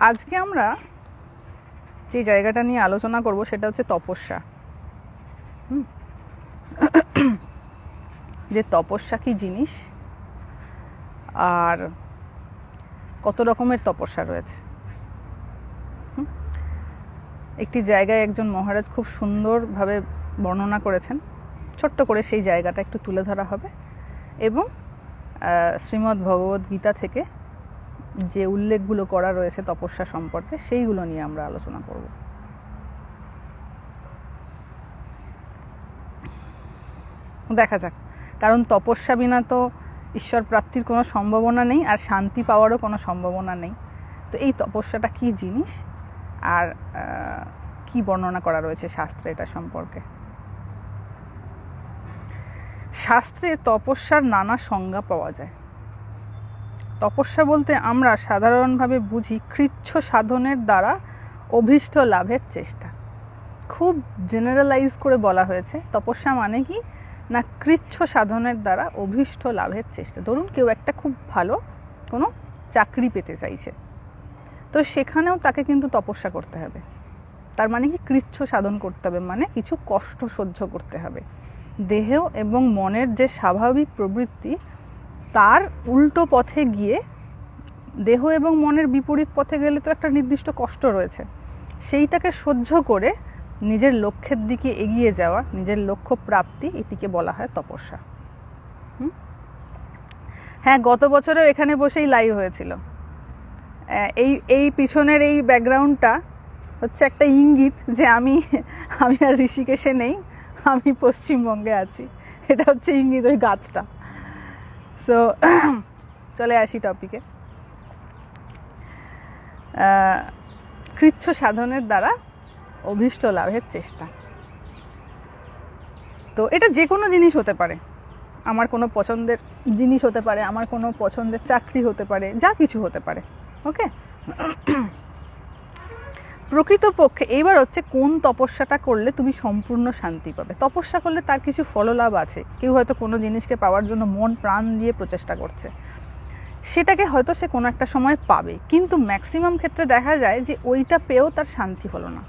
আজকে আমরা যে জায়গাটা নিয়ে আলোচনা করব সেটা হচ্ছে তপস্যা। যে তপস্যা কি জিনিস আর কত রকমের তপস্যা রয়েছে। একটি জায়গায় একজন মহারাজ খুব সুন্দরভাবে বর্ণনা করেছেন, ছোট্ট করে সেই জায়গাটা একটু তুলে ধরা হবে এবং শ্রীমদ্ ভগবদ্ গীতা থেকে যে উল্লেখগুলো করা রয়েছে তপস্যা সম্পর্কে সেইগুলো নিয়ে আমরা আলোচনা করব। দেখা যাক, কারণ তপস্যা বিনা তো ঈশ্বর প্রাপ্তির কোনো সম্ভাবনা নেই আর শান্তি পাওয়ারও কোনো সম্ভাবনা নেই। তো এই তপস্যাটা কি জিনিস আর কি বর্ণনা করা রয়েছে শাস্ত্রে এটা সম্পর্কে। শাস্ত্রে তপস্যার নানা সংজ্ঞা পাওয়া যায়। তপস্যা বলতে আমরা সাধারণভাবে বুঝি কৃচ্ছ সাধনের দ্বারা অভীষ্ট লাভের চেষ্টা। খুব জেনারেলাইজ করে বলা হয়েছে তপস্যা মানে কি না, কৃচ্ছ সাধনের দ্বারা অভীষ্ট লাভের চেষ্টা। ধরুন কেউ একটা খুব ভালো কোনো চাকরি পেতে চাইছে, তো সেখানেও তাকে কিন্তু তপস্যা করতে হবে। তার মানে কি কৃচ্ছ সাধন করতে হবে, মানে কিছু কষ্ট সহ্য করতে হবে। দেহ এবং মনের যে স্বাভাবিক প্রবৃত্তি তার উল্টো পথে গিয়ে, দেহ এবং মনের বিপরীত পথে গেলে তো একটা নির্দিষ্ট কষ্ট রয়েছে, সেইটাকে সহ্য করে নিজের লক্ষ্যের দিকে এগিয়ে যাওয়া, নিজের লক্ষ্য প্রাপ্তি, এটিকে বলা হয় তপস্যা। হ্যাঁ, গত বছরেও এখানে বসেই লাইভ হয়েছিল। এই পিছনের এই ব্যাকগ্রাউন্ডটা হচ্ছে একটা ইঙ্গিত যে আমি আর ঋষিকেশে নেই, আমি পশ্চিমবঙ্গে আছি। এটা হচ্ছে ইঙ্গিত, ওই গাছটা। সো চলে আসি টপিকে। কৃচ্ছ সাধনের দ্বারা অভীষ্ট লাভের চেষ্টা। তো এটা যে কোনো জিনিস হতে পারে, আমার কোনো পছন্দের জিনিস হতে পারে, আমার কোনো পছন্দের চাকরি হতে পারে, যা কিছু হতে পারে। ওকে, প্রকৃতপক্ষে এইবার হচ্ছে কোন তপস্যাটা করলে তুমি সম্পূর্ণ শান্তি পাবে। তপস্যা করলে তার কিছু ফললাভ আছে। কেউ হয়তো কোনো জিনিসকে পাওয়ার জন্য মন প্রাণ দিয়ে প্রচেষ্টা করছে, সেটাকে হয়তো সে কোনো একটা সময় পাবে, কিন্তু ম্যাক্সিমাম ক্ষেত্রে দেখা যায় যে ওইটা পেয়েও তার শান্তি হলো না।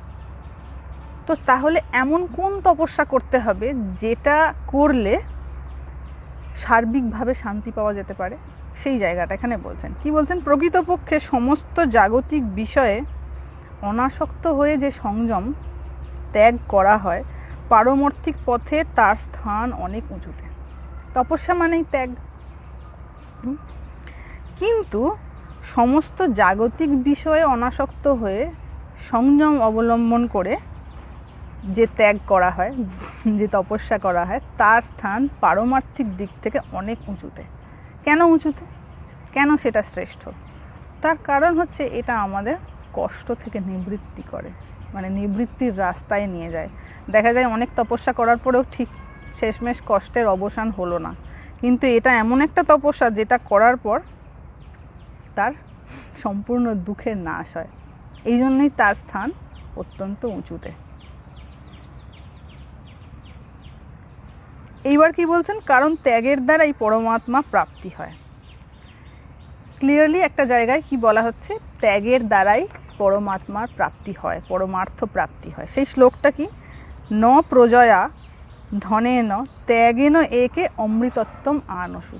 তো তাহলে এমন কোন তপস্যা করতে হবে যেটা করলে সার্বিকভাবে শান্তি পাওয়া যেতে পারে, সেই জায়গাটা এখানে বলছেন। কি বলছেন? প্রকৃতপক্ষে সমস্ত জাগতিক বিষয়ে অনাসক্ত হয়ে যে সংযম ত্যাগ করা হয়, পারমার্থিক পথে তার স্থান অনেক উঁচুতে। তপস্যা মানেই ত্যাগ। কিন্তু সমস্ত জাগতিক বিষয়ে অনাসক্ত হয়ে সংযম অবলম্বন করে যে ত্যাগ করা হয়, যে তপস্যা করা হয়, তার স্থান পারমার্থিক দিক থেকে অনেক উঁচুতে। কেন উঁচুতে? কেন সেটা শ্রেষ্ঠ? তার কারণ হচ্ছে এটা আমাদের কষ্ট থেকে নিবৃত্তি করে, মানে নিবৃত্তির রাস্তায় নিয়ে যায়। দেখা যায় অনেক তপস্যা করার পরেও ঠিক শেষমেশ কষ্টের অবসান হলো না, কিন্তু এটা এমন একটা তপস্যা যেটা করার পর তার সম্পূর্ণ দুঃখের নাশ হয়। এই জন্যই তার স্থান অত্যন্ত উঁচুতে। এইবার কি বলছেন? কারণ ত্যাগের দ্বারাই পরমাত্মা প্রাপ্তি হয়। ক্লিয়ারলি একটা জায়গায় কি বলা হচ্ছে? ত্যাগের দ্বারাই পরমাত্মার প্রাপ্তি হয়, পরমার্থ প্রাপ্তি হয়। সেই শ্লোকটা কি? ন প্রজয়া ধনেন ত্যাগেন একে অমৃতত্বম আনসু।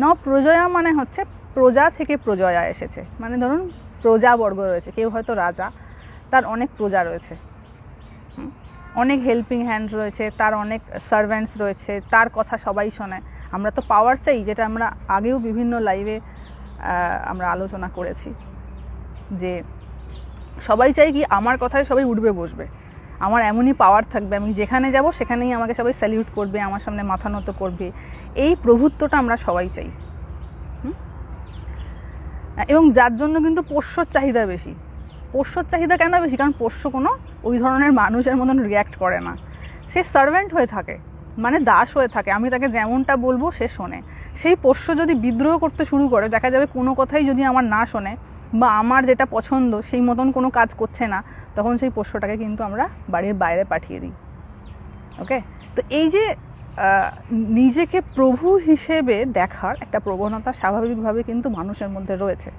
ন প্রজয়া মানে হচ্ছে প্রজা থেকে প্রজয়া এসেছে, মানে ধরুন প্রজাবর্গ রয়েছে, কেউ হয়তো রাজা, তার অনেক প্রজা রয়েছে, অনেক হেল্পিং হ্যান্ড রয়েছে, তার অনেক সার্ভেন্টস রয়েছে, তার কথা সবাই শোনে। আমরা তো পাওয়ার চাই, যেটা আমরা আগেও বিভিন্ন লাইভে আমরা আলোচনা করেছি, যে সবাই চাই কি আমার কথায় সবাই উঠবে বসবে, আমার এমনই পাওয়ার থাকবে, আমি যেখানে যাব সেখানেই আমাকে সবাই স্যালিউট করবে, আমার সামনে মাথা নত করবে। এই প্রভুত্বটা আমরা সবাই চাই। এবং যার জন্য কিন্তু পোষ্যর চাহিদা বেশি। পোষ্যর চাহিদা কেন বেশি? কারণ পোষ্য কোনো ওই ধরনের মানুষের মতন রিয়্যাক্ট করে না, সে সার্ভেন্ট হয়ে থাকে, মানে দাস হয়ে থাকে। আমি তাকে যেমনটা বলবো সে শোনে। সেই পোষ্য যদি বিদ্রোহ করতে শুরু করে, দেখা যাবে কোনো কথাই যদি আমার না শোনে বা আমার যেটা পছন্দ সেই মতন কোনো কাজ করছে না, তখন সেই পোষ্যটাকে কিন্তু আমরা বাড়ির বাইরে পাঠিয়ে দিই। ওকে, তো এই যে নিজেকে প্রভু হিসেবে দেখার একটা প্রবণতা স্বাভাবিকভাবে কিন্তু মানুষের মধ্যে রয়েছে।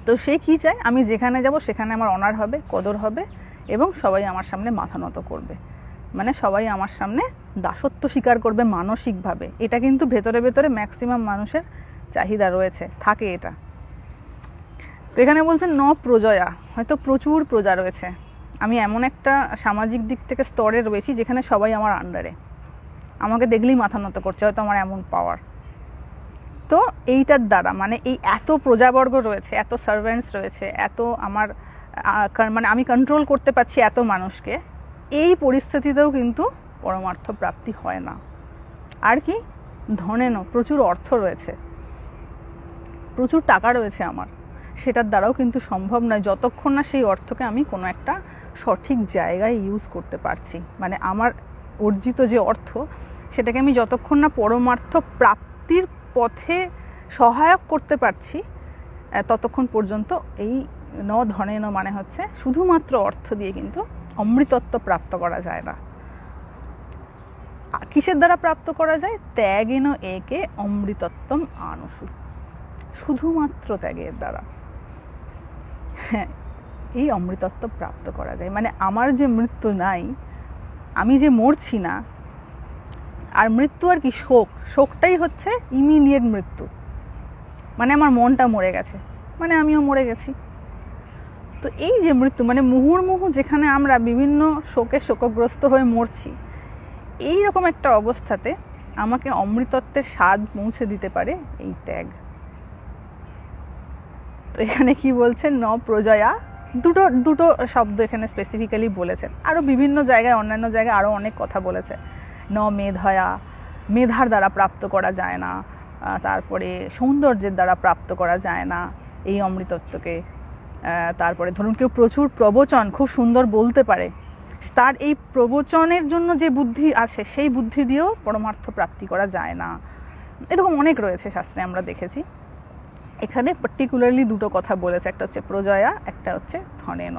তো সে কি চায়, আমি যেখানে যাব সেখানে আমার অনার হবে, কদর হবে, এবং সবাই আমার সামনে মাথা নত করবে, মানে সবাই আমার সামনে দাসত্ব স্বীকার করবে মানসিকভাবে। এটা কিন্তু ভেতরে ভেতরে ম্যাক্সিমাম মানুষের চাহিদা রয়েছে, থাকে এটা। তো এখানে বলছেন ন প্রজয়া, হয়তো প্রচুর প্রজা রয়েছে, আমি এমন একটা সামাজিক দিক থেকে স্তরে রয়েছি যেখানে সবাই আমার আন্ডারে, আমাকে দেখলেই মাথা নত করছে, হয়তো আমার এমন পাওয়ার। তো এইটার দ্বারা মানে এই এত প্রজাবর্গ রয়েছে, এত সার্ভেন্টস রয়েছে, এত আমার মানে আমি কন্ট্রোল করতে পারছি এত মানুষকে, এই পরিস্থিতিতেও কিন্তু পরমার্থ প্রাপ্তি হয় না। আর কি ধনেন, প্রচুর অর্থ রয়েছে, প্রচুর টাকা রয়েছে আমার, সেটার দ্বারাও কিন্তু সম্ভব নয় যতক্ষণ না সেই অর্থকে আমি কোনো একটা সঠিক জায়গায় ইউজ করতে পারছি। মানে আমার অর্জিত যে অর্থ সেটাকে আমি যতক্ষণ না পরমার্থ প্রাপ্তির পথে সহায়ক করতে পারছি ততক্ষণ পর্যন্ত এই ন ধনেন মানে হচ্ছে শুধুমাত্র অর্থ দিয়ে কিন্তু অমৃতত্ব প্রাপ্ত করা যায় না। কিসের দ্বারা প্রাপ্ত করা যায়? ত্যাগেন একে অমৃতত্বম আনসু, শুধুমাত্র ত্যাগের দ্বারা হ্যাঁ এই অমৃতত্ব প্রাপ্ত করা যায়। মানে আমার যে মৃত্যু নাই, আমি যে মরছি না, আর মৃত্যু আর কি শোক, শোকটাই হচ্ছে ইমিডিয়েট মৃত্যু, মানে আমার মনটা মরে গেছে, মানে আমিও মরে গেছি। তো এই যে মৃত্যু মানে মুহুর্মুহু যেখানে আমরা বিভিন্ন শোকে শোকগ্রস্ত হয়ে মরছি, এই রকম একটা অবস্থাতে আমাকে অমৃতত্বের স্বাদ পৌঁছে দিতে পারে এই ত্যাগ। তো এখানে কি বলছেন? ন প্রজয়া, দুটো শব্দ এখানে স্পেসিফিক্যালি বলেছেন, আরো বিভিন্ন জায়গায় অন্যান্য জায়গায় আরো অনেক কথা বলেছে। ন মেধয়া, মেধার দ্বারা প্রাপ্ত করা যায় না, তারপরে সৌন্দর্যের দ্বারা প্রাপ্ত করা যায় না এই অমৃতত্বকে। তারপরে ধরুন কেউ প্রচুর প্রবচন খুব সুন্দর বলতে পারে, তার এই প্রবচনের জন্য যে বুদ্ধি আছে সেই বুদ্ধি দিয়েও পরমার্থ প্রাপ্তি করা যায় না। এরকম অনেক রয়েছে শাস্ত্রে, আমরা দেখেছি। এখানে পার্টিকুলারলি দুটো কথা বলেছে, একটা হচ্ছে প্রজয়া, একটা হচ্ছে ধনেন।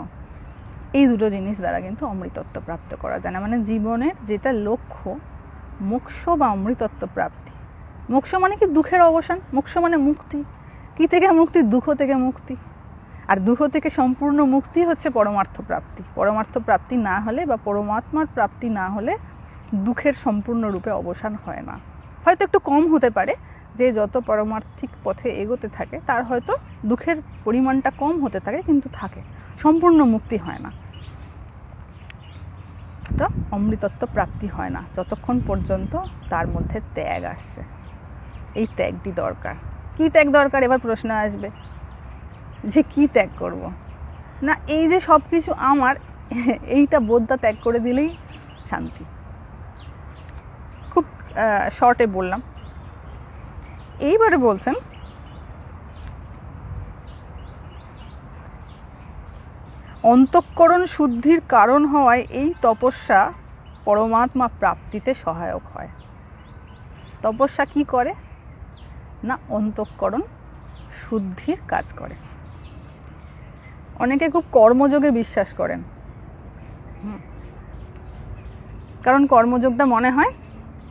এই দুটো জিনিস দ্বারা কিন্তু অমৃতত্ব প্রাপ্ত করা যায় না। মানে জীবনের যেটা লক্ষ্য মোক্ষ বা অমৃতত্ব প্রাপ্তি। মোক্ষ মানে কি? দুঃখের অবসান। মোক্ষ মানে মুক্তি। কি থেকে মুক্তি? দুঃখ থেকে মুক্তি। আর দুঃখ থেকে সম্পূর্ণ মুক্তি হচ্ছে পরমার্থ প্রাপ্তি। পরমার্থ প্রাপ্তি না হলে বা পরমাত্মার প্রাপ্তি না হলে দুঃখের সম্পূর্ণরূপে অবসান হয় না। হয়তো একটু কম হতে পারে, যে যত পরমার্থিক পথে এগোতে থাকে তার হয়তো দুঃখের পরিমাণটা কম হতে থাকে, কিন্তু থাকে, সম্পূর্ণ মুক্তি হয় না। তো অমৃতত্ব প্রাপ্তি হয় না যতক্ষণ পর্যন্ত তার মধ্যে ত্যাগ আসছে। এই ত্যাগটি দরকার। কি ত্যাগ দরকার? এবার প্রশ্ন আসবে যে কি ত্যাগ করব? না এই যে সব কিছু আমার, এইটা বোধটা ত্যাগ করে দিলেই শান্তি। খুব শর্টে বললাম। এইবারে বলছেন অন্তঃকরণ শুদ্ধির কারণ হওয়ায় এই তপস্যা পরমাত্মা প্রাপ্তিতে সহায়ক হয়। তপস্যা কি করে? না অন্তঃকরণ শুদ্ধির কাজ করে। অনেকে খুব কর্মযোগে বিশ্বাস করেন, কারণ কর্মযোগটা মনে হয়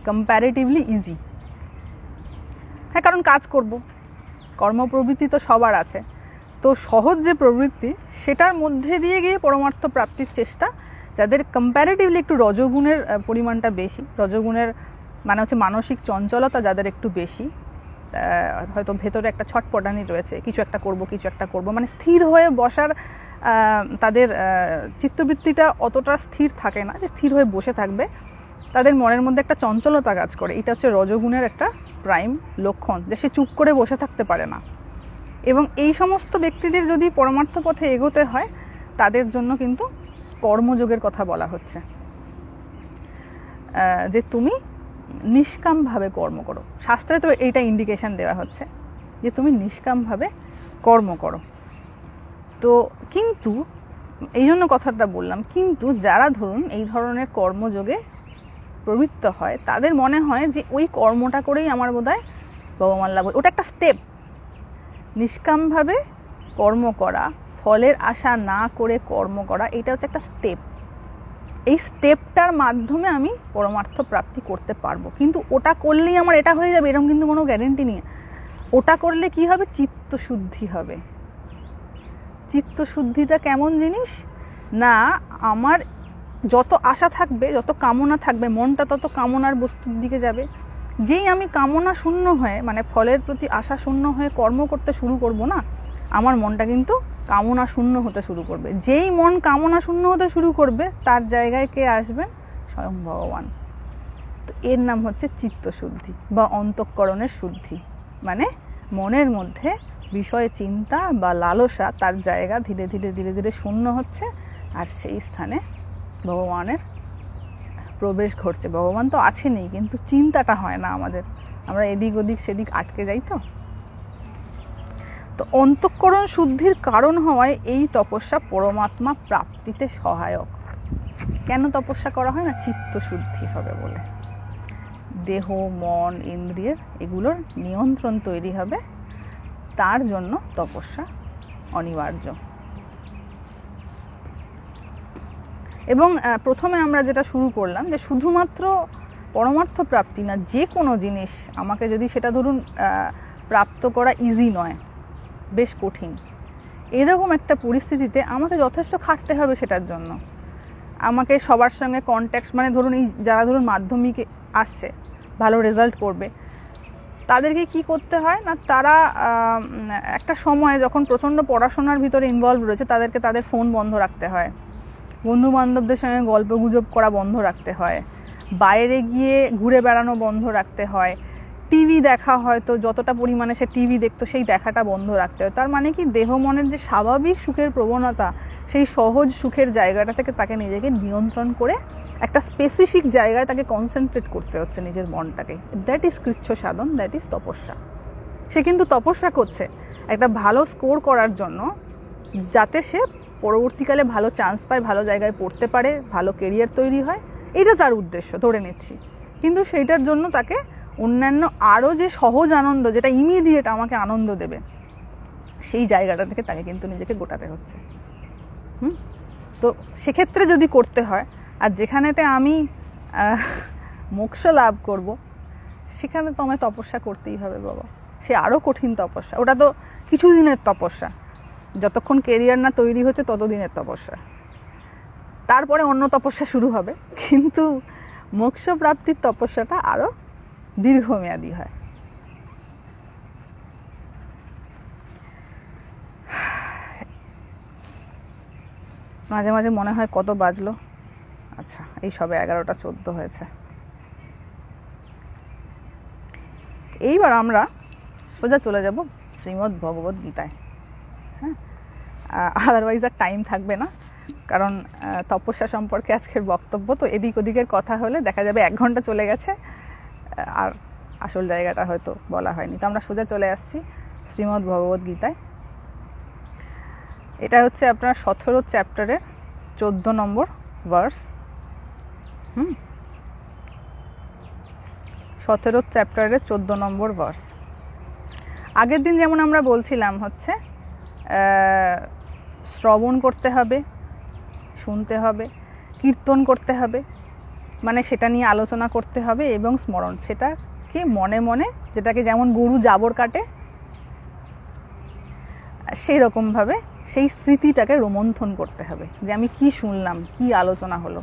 কম্প্যারেটিভলি ইজি। হ্যাঁ, কারণ কাজ করব, কর্মপ্রবৃত্তি তো সবার আছে, তো সহজ যে প্রবৃত্তি সেটার মধ্যে দিয়ে গিয়ে পরমার্থ প্রাপ্তির চেষ্টা, যাদের কম্প্যারেটিভলি একটু রজগুণের পরিমাণটা বেশি, রজগুণের মানে হচ্ছে মানসিক চঞ্চলতা যাদের একটু বেশি, হয়তো ভেতরে একটা ছটপটানি রয়েছে, কিছু একটা করব, মানে স্থির হয়ে বসার তাদের চিত্তবৃত্তিটা অতটা স্থির থাকে না যে স্থির হয়ে বসে থাকবে, তাদের মনের মধ্যে একটা চঞ্চলতা কাজ করে। এটা হচ্ছে রজগুণের একটা প্রাইম লক্ষণ, যে সে চুপ করে বসে থাকতে পারে না। এবং এই সমস্ত ব্যক্তিদের যদি পরমার্থ পথে এগোতে হয়, তাদের জন্য কিন্তু কর্মযোগের কথা বলা হচ্ছে, যে তুমি নিষ্কামভাবে কর্ম করো। শাস্ত্রে তো এইটা ইন্ডিকেশন দেওয়া হচ্ছে যে তুমি নিষ্কামভাবে কর্ম করো। তো কিন্তু এই জন্য কথাটা বললাম, কিন্তু যারা ধরুন এই ধরনের কর্মযোগে প্রবৃত্ত হয়, তাদের মনে হয় যে ওই কর্মটা করেই আমার বোধহয় ভগবান লাভ। ওটা একটা স্টেপ। নিষ্কামভাবে কর্ম করা, ফলের আশা না করে কর্ম করা, এটা হচ্ছে একটা স্টেপ। এই স্টেপটার মাধ্যমে আমি পরমার্থ প্রাপ্তি করতে পারবো, কিন্তু ওটা করলেই আমার এটা হয়ে যাবে এরকম কিন্তু কোনো গ্যারেন্টি নেই। ওটা করলে কি হবে? চিত্তশুদ্ধি হবে। চিত্তশুদ্ধিটা কেমন জিনিস না, আমার যত আশা থাকবে, যত কামনা থাকবে, মনটা তত কামনার বস্তুর দিকে যাবে। যেই আমি কামনা শূন্য হয়ে, মানে ফলের প্রতি আশা শূন্য হয়ে কর্ম করতে শুরু করব না, আমার মনটা কিন্তু কামনা শূন্য হতে শুরু করবে। যেই মন কামনা শূন্য হতে শুরু করবে, তার জায়গায় কে আসবেন? স্বয়ং ভগবান। তো এর নাম হচ্ছে চিত্তশুদ্ধি বা অন্তঃকরণের শুদ্ধি। মানে মনের মধ্যে বিষয় চিন্তা বা লালসা, তার জায়গা ধীরে ধীরে ধীরে ধীরে শূন্য হচ্ছে, আর সেই স্থানে ভগবানের প্রবেশ ঘটছে। ভগবান তো আছেনই, কিন্তু চিন্তাটা হয় না আমাদের, আমরা এদিক ওদিক সেদিক আটকে যাই। তো অন্তঃকরণ শুদ্ধির কারণ হওয়ায় এই তপস্যা পরমাত্মা প্রাপ্তিতে সহায়ক। কেন তপস্যা করা হয় না? চিত্ত শুদ্ধি হবে বলে। দেহ, মন, ইন্দ্রিয়ের এগুলোর নিয়ন্ত্রণ তৈরি হবে, তার জন্য তপস্যা অনিবার্য। এবং প্রথমে আমরা যেটা শুরু করলাম, যে শুধুমাত্র পরমার্থ প্রাপ্তি না, যে কোনো জিনিস আমাকে যদি সেটা ধরুন প্রাপ্ত করা ইজি নয়, বেশ কঠিন, এরকম একটা পরিস্থিতিতে আমাকে যথেষ্ট খাটতে হবে সেটার জন্য। আমাকে সবার সঙ্গে কন্ট্যাক্ট, মানে ধরুন এই যারা ধরুন মাধ্যমিকে আসছে, ভালো রেজাল্ট করবে, তাদেরকে কি করতে হয় না, তারা একটা সময় যখন প্রচণ্ড পড়াশোনার ভিতরে ইনভলভ রয়েছে, তাদেরকে তাদের ফোন বন্ধ রাখতে হয়, বন্ধু বান্ধবদের সঙ্গে গল্প গুজব করা বন্ধ রাখতে হয়, বাইরে গিয়ে ঘুরে বেড়ানো বন্ধ রাখতে হয়, টিভি দেখা হয়তো যতটা পরিমাণে সে টিভি দেখতো সেই দেখাটা বন্ধ রাখতে হয়। তার মানে কি, দেহ মনের যে স্বাভাবিক সুখের প্রবণতা, সেই সহজ সুখের জায়গাটা থেকে তাকে নিজেকে নিয়ন্ত্রণ করে একটা স্পেসিফিক জায়গায় তাকে কনসেন্ট্রেট করতে হচ্ছে নিজের মনটাকে। দ্যাট ইজ কৃচ্ছ সাধন, দ্যাট ইজ তপস্যা। সে কিন্তু তপস্যা করছে একটা ভালো স্কোর করার জন্য, যাতে সে পরবর্তীকালে ভালো চান্স পায়, ভালো জায়গায় পড়তে পারে, ভালো কেরিয়ার তৈরি হয়, এটা তার উদ্দেশ্য ধরে নিচ্ছি। কিন্তু সেইটার জন্য তাকে অন্যান্য আরও যে সহজ আনন্দ, যেটা ইমিডিয়েট আমাকে আনন্দ দেবে, সেই জায়গাটা থেকে তাকে কিন্তু নিজেকে গোটাতে হচ্ছে। তো সেক্ষেত্রে যদি করতে হয়, আর যেখানেতে আমি মোক্ষ লাভ করব, সেখানে তো আমায় তপস্যা করতেই হবে বাবা। সে আরও কঠিন তপস্যা, ওটা তো কিছুদিনের তপস্যা, যতক্ষণ কেরিয়ার না তৈরি হচ্ছে ততদিনের তপস্যা, তারপরে অন্য তপস্যা শুরু হবে। কিন্তু মোক্ষ প্রাপ্তির তপস্যাটা আরও দীর্ঘমেয়াদী হয়। মাঝে মাঝে মনে হয় কত বাজলো, আচ্ছা এই সবে 11:14 হয়েছে। এইবার আমরা সোজা চলে যাব শ্রীমদ্ ভগবদ্ গীতায়। হ্যাঁ, আদারওয়াইজ আর টাইম থাকবে না, কারণ তপস্যা সম্পর্কে আজকের বক্তব্য তো এদিক ওদিকের কথা হলে দেখা যাবে 1 ঘন্টা চলে গেছে, আর আসল জায়গাটা হয়তো বলা হয়নি। তো আমরা সোজা চলে আসছি শ্রীমদ্ ভগবদ্ গীতায়। এটা হচ্ছে আপনার 17 চ্যাপ্টারের 14 নম্বর ভার্স। 17 চ্যাপ্টারের 14 নম্বর ভার্স। আগের দিন যেমন আমরা বলছিলাম হচ্ছে শ্রবণ করতে হবে, শুনতে হবে, কীর্তন করতে হবে, মানে সেটা নিয়ে আলোচনা করতে হবে, এবং স্মরণ, সেটাকে মনে মনে, যেটাকে যেমন গরু জাবর কাটে সেই রকমভাবে সেই স্মৃতিটাকে রোমন্থন করতে হবে, যে আমি কি শুনলাম, কি আলোচনা হলো।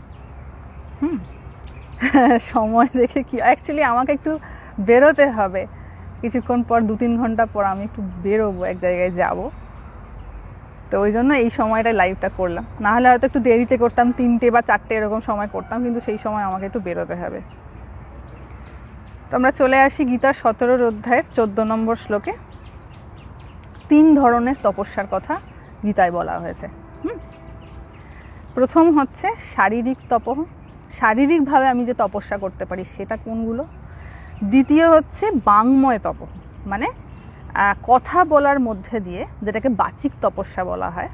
সময় দেখে কি, অ্যাকচুয়ালি আমাকে একটু বেরোতে হবে কিছুক্ষণ পর, 2-3 ঘন্টা পর আমি একটু বেরোবো, এক জায়গায় যাব। তো ওই জন্য এই সময়টা লাইভটা করলাম, না হলে হয়তো একটু দেরিতে করতাম, 3টে বা 4টে এরকম সময় করতাম, কিন্তু সেই সময় আমাকে একটু বেরোতে হবে। তো আমরা চলে আসি গীতার 17 অধ্যায়ের 14 নম্বর শ্লোকে। 3 ধরনের তপস্যার কথা গীতায় বলা হয়েছে। প্রথম হচ্ছে শারীরিক তপঃ, শারীরিকভাবে আমি যে তপস্যা করতে পারি সেটা কোনগুলো। দ্বিতীয় হচ্ছে বাংময় তপঃ, মানে কথা বলার মধ্যে দিয়ে, যেটাকে বাচিক তপস্যা বলা হয়,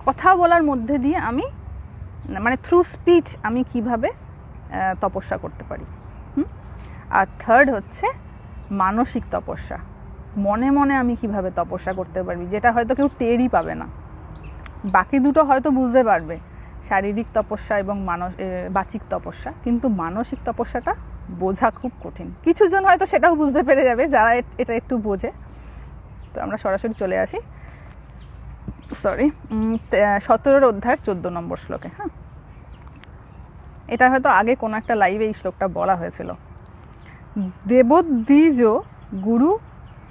কথা বলার মধ্যে দিয়ে আমি, মানে থ্রু স্পিচ আমি কিভাবে তপস্যা করতে পারি। আর থার্ড হচ্ছে মানসিক তপস্যা, মনে মনে আমি কিভাবে তপস্যা করতে পারবি, যেটা হয়তো কেউ টেরই পাবে না। বাকি দুটো হয়তো বুঝতে পারবে, শারীরিক তপস্যা এবং বাচিক তপস্যা, কিন্তু মানসিক তপস্যাটা বোঝা খুব কঠিন। কিছুজন হয়তো সেটাও বুঝতে পেরে যাবে যারা এটা একটু বোঝে। তো আমরা সরাসরি চলে আসি সরি 17 অধ্যায় 14 নম্বর শ্লোকে। হ্যাঁ, এটা হয়তো আগে কোনো একটা লাইভে এই শ্লোকটা বলা হয়েছিল। দেবদ্বিজ গুরু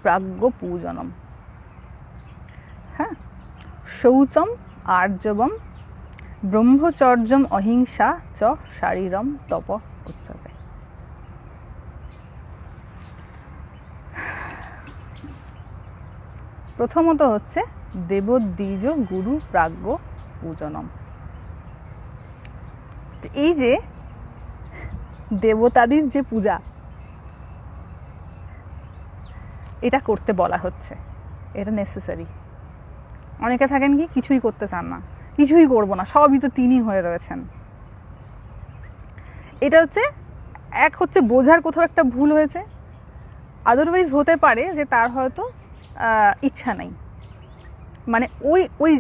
প্রাজ্ঞ পূজনম, হ্যাঁ, শৌচম আর্জবম ব্রহ্মচর্যম অহিংসা চ শারীরম তপ উচ্যতে। প্রথমত হচ্ছে দেবদ্বিজ গুরু প্রাজ্ঞ পূজনম। এই যে দেবতাদির যে পূজা, এটা করতে বলা হচ্ছে, এটা নেসেসারি। অনেকে থাকেন কি কিছুই করতে চান না, কিছুই করবো না, সবই তো তিনি হয়ে রয়েছেন। এটা হচ্ছে এক হচ্ছে বোঝার কোথাও একটা ভুল হয়েছে, আদারওয়াইজ হতে পারে যে তার হয়তো ইচ্ছা নেই। মানে ওই ওই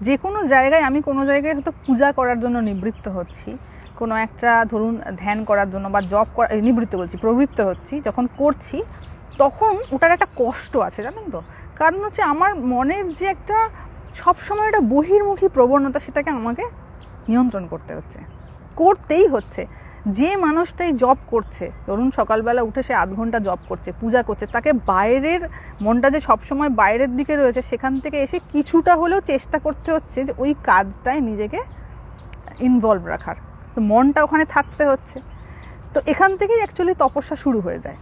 যে কোনো জায়গায়, আমি কোনো জায়গায় হয়তো পূজা করার জন্য নিবৃত্ত হচ্ছি, কোনো একটা ধরুন ধ্যান করার জন্য বা জব করা, নিবৃত্ত বলছি, প্রবৃত্ত হচ্ছি, যখন করছি তখন ওটার একটা কষ্ট আছে, জানেন তো। কারণ হচ্ছে আমার মনের যে একটা সবসময় একটা বহির্মুখী প্রবণতা, সেটাকে আমাকে নিয়ন্ত্রণ করতে হচ্ছে, করতেই হচ্ছে। যে মানুষটাই জব করছে, ধরুন সকালবেলা উঠে সে 8 ঘন্টা জব করছে, পূজা করছে, তাকে বাইরের মনটা যে সবসময় বাইরের দিকে রয়েছে, সেখান থেকে এসে কিছুটা হলেও চেষ্টা করতে হচ্ছে যে ওই কাজটায় নিজেকে ইনভলভ রাখার, তো মনটা ওখানে থাকতে হচ্ছে। তো এখান থেকেই অ্যাকচুয়ালি তপস্যা শুরু হয়ে যায়।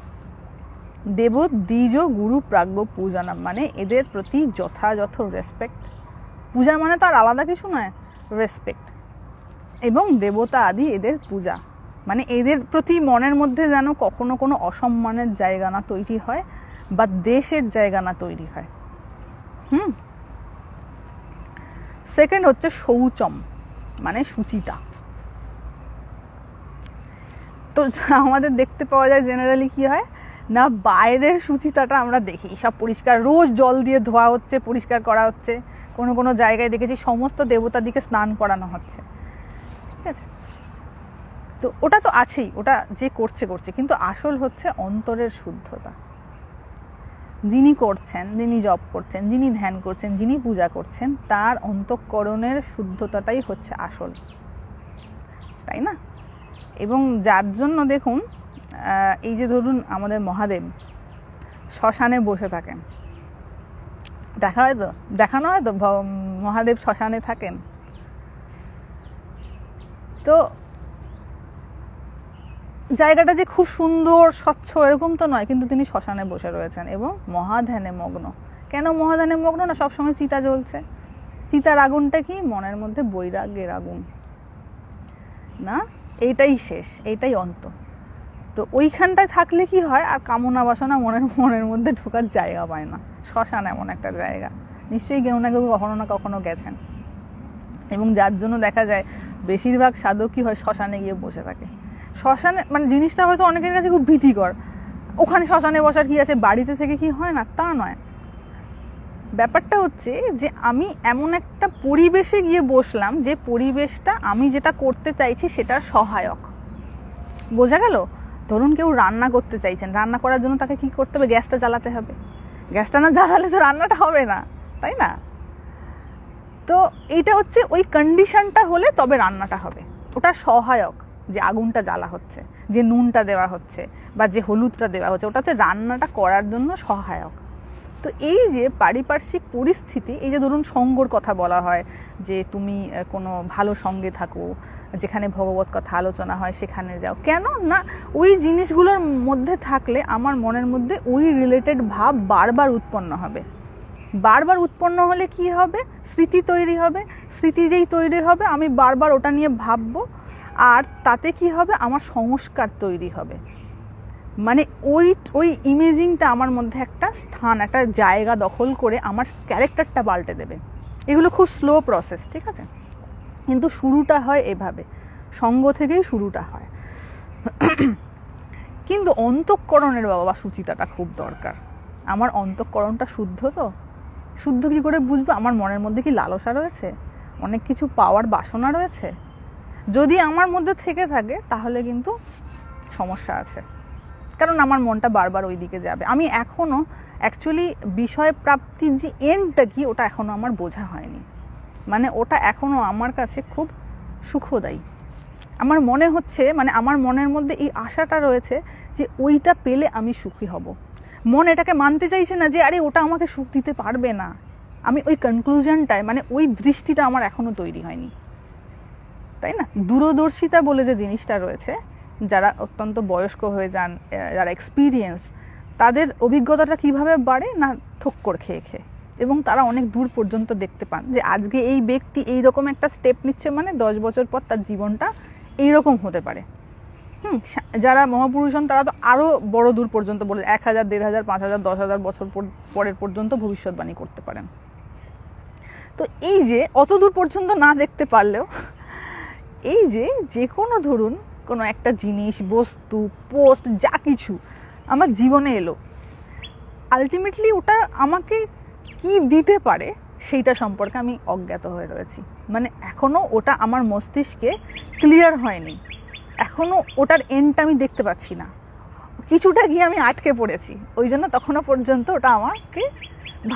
দেবদ্বিজ গুরু প্রাজ্ঞ পূজনম মানে এদের প্রতি যথাযথ রেসপেক্ট। পূজা মানে তো আর আলাদা কিছু নয়, রেসপেক্ট। এবং দেবতা আদি এদের পূজা, মানে এদের প্রতি মনের মধ্যে যেন কখনো কোনো অসম্মানের জায়গা না তৈরি হয় বা দেশের জায়গা না তৈরি হয়। সেকেন্ড হচ্ছে শৌচম মানে শুচিতা। তো আমাদের দেখতে পাওয়া যায় জেনারেলি কি হয় না, বাইরের শুচিতাটা আমরা দেখি সব পরিষ্কার, রোজ জল দিয়ে ধোয়া হচ্ছে, পরিষ্কার করা হচ্ছে। কোনো কোনো জায়গায় দেখেছি সমস্ত দেবতাদিকে স্নান করানো হচ্ছে, ঠিক আছে। তো ওটা তো আছেই, ওটা যে করছে করছে, কিন্তু আসল হচ্ছে অন্তরের শুদ্ধতা। যিনি করছেন, যিনি জপ করছেন, যিনি ধ্যান করছেন, যিনি পূজা করছেন, তার অন্তঃকরণের শুদ্ধতাটাই হচ্ছে আসল, তাই না? এবং যার জন্য দেখুন, এই যে ধরুন আমাদের মহাদেব শ্মশানে বসে থাকেন, দেখানো হয় তো মহাদেব শ্মশানে থাকেন। তো জায়গাটা যে খুব সুন্দর স্বচ্ছ এরকম তো নয়, কিন্তু তিনি শ্মশানে বসে রয়েছেন এবং মহাধ্যানে মগ্ন। কেন মহাধ্যানে মগ্ন? না সবসময় চিতা জ্বলছে। চিতার আগুনটা কি? মনের মধ্যে বৈরাগ্যের আগুন, না এইটাই শেষ, এইটাই অন্ত। তো ওইখানটায় থাকলে কি হয়, আর কামনা বাসনা মনের মধ্যে ঢোকার জায়গা পায় না। শ্মশান এমন একটা জায়গা, নিশ্চয়ই কেউ না কেউ কখনো না কখনো গেছেন। এবং যার জন্য দেখা যায় বেশিরভাগ সাধক কি হয়, শ্মশানে গিয়ে বসে থাকে। শ্মশানে মানে জিনিসটা হয়তো অনেকের কাছে খুব ভীতিকর, ওখানে শ্মশানে বসার কি আছে, বাড়িতে থেকে কি হয় না, তা নয়। ব্যাপারটা হচ্ছে যে আমি এমন একটা পরিবেশে গিয়ে বসলাম, যে পরিবেশটা আমি যেটা করতে চাইছি সেটার সহায়ক। বোঝা গেল? ধরুন কেউ রান্না করতে চাইছেন, রান্না করার জন্য তাকে কি করতে হবে? গ্যাসটা জ্বালাতে হবে। গ্যাসটা না জ্বালালে তো রান্নাটা হবে না, তাই না? তো এইটা হচ্ছে ওই কন্ডিশনটা হলে তবে রান্নাটা হবে। ওটা সহায়ক, যে আগুনটা জ্বালা হচ্ছে, যে নুনটা দেওয়া হচ্ছে বা যে হলুদটা দেওয়া হচ্ছে, ওটা হচ্ছে রান্নাটা করার জন্য সহায়ক। তো এই যে পারিপার্শ্বিক পরিস্থিতি, এই যে ধরুন সঙ্গর কথা বলা হয়, যে তুমি কোনো ভালো সঙ্গে থাকো, যেখানে ভগবত কথা আলোচনা হয় সেখানে যাও। কেন না, ওই জিনিসগুলোর মধ্যে থাকলে আমার মনের মধ্যে ওই রিলেটেড ভাব বারবার উৎপন্ন হবে। বারবার উৎপন্ন হলে কি হবে? স্মৃতি তৈরি হবে। স্মৃতি যেই তৈরি হবে, আমি বারবার ওটা নিয়ে ভাববো, আর তাতে কি হবে? আমার সংস্কার তৈরি হবে। মানে ওই ইমেজিংটা আমার মধ্যে একটা স্থান, একটা জায়গা দখল করে আমার ক্যারেক্টারটা পাল্টে দেবে। এগুলো খুব স্লো প্রসেস, ঠিক আছে, কিন্তু শুরুটা হয় এভাবে, সঙ্গ থেকেই শুরুটা হয়। কিন্তু অন্তঃকরণের বাবা শুচিতাটা খুব দরকার। আমার অন্তঃকরণটা শুদ্ধ তো? শুদ্ধ কি করে বুঝবো? আমার মনের মধ্যে কি লালসা রয়েছে, অনেক কিছু পাওয়ার বাসনা রয়েছে? যদি আমার মধ্যে থেকে থাকে তাহলে কিন্তু সমস্যা আছে, কারণ আমার মনটা বারবার ওই দিকে যাবে। আমি এখনো অ্যাকচুয়ালি বিষয় প্রাপ্তির যে এন্ডটা কি ওটা এখনো আমার বোঝা হয়নি, মানে ওটা এখনো আমার কাছে খুব সুখদায়ী। আমার মনে হচ্ছে, মানে আমার মনের মধ্যে এই আশাটা রয়েছে যে ওইটা পেলে আমি সুখী হব। মন এটাকে মানতে চাইছে না যে আরে ওটা আমাকে সুখ দিতে পারবে না। আমি ওই কনক্লুশনটায়, মানে ওই দৃষ্টিটা আমার এখনো তৈরি হয়নি, তাই না? দূরদর্শিতা বলে যে জিনিসটা রয়েছে, যারা অত্যন্ত বয়স্ক হয়ে যান, যারা এক্সপিরিয়েন্স, তাদের অভিজ্ঞতাটা কিভাবে বাড়ে না ঠক্কর খেয়ে খেয়ে, এবং তারা অনেক দূর পর্যন্ত দেখতে পান যে আজকে এই ব্যক্তি এইরকম একটা স্টেপ নিচ্ছে, মানে 10 বছর পর তার জীবনটা এইরকম হতে পারে। যারা মহাপুরুষ হন তারা তো আরো বড় দূর পর্যন্ত বলে 1000, 1500, 5000, 10,000 বছর পরের পর্যন্ত ভবিষ্যৎবাণী করতে পারেন। তো এই যে অত দূর পর্যন্ত না দেখতে পারলেও এই যে কোনো ধরুন কোনো একটা জিনিস, বস্তু, পোস্ট, যা কিছু আমার জীবনে এলো, আলটিমেটলি ওটা আমাকে কি দিতে পারে সেইটা সম্পর্কে আমি অজ্ঞাত হয়ে রয়েছি। মানে এখনো ওটা আমার মস্তিষ্কে ক্লিয়ার হয়নি, এখনো ওটার এন্ডটা আমি দেখতে পাচ্ছি না। কিছুটা গিয়ে আমি আটকে পড়েছি, ওই জন্য তখনও পর্যন্ত ওটা আমাকে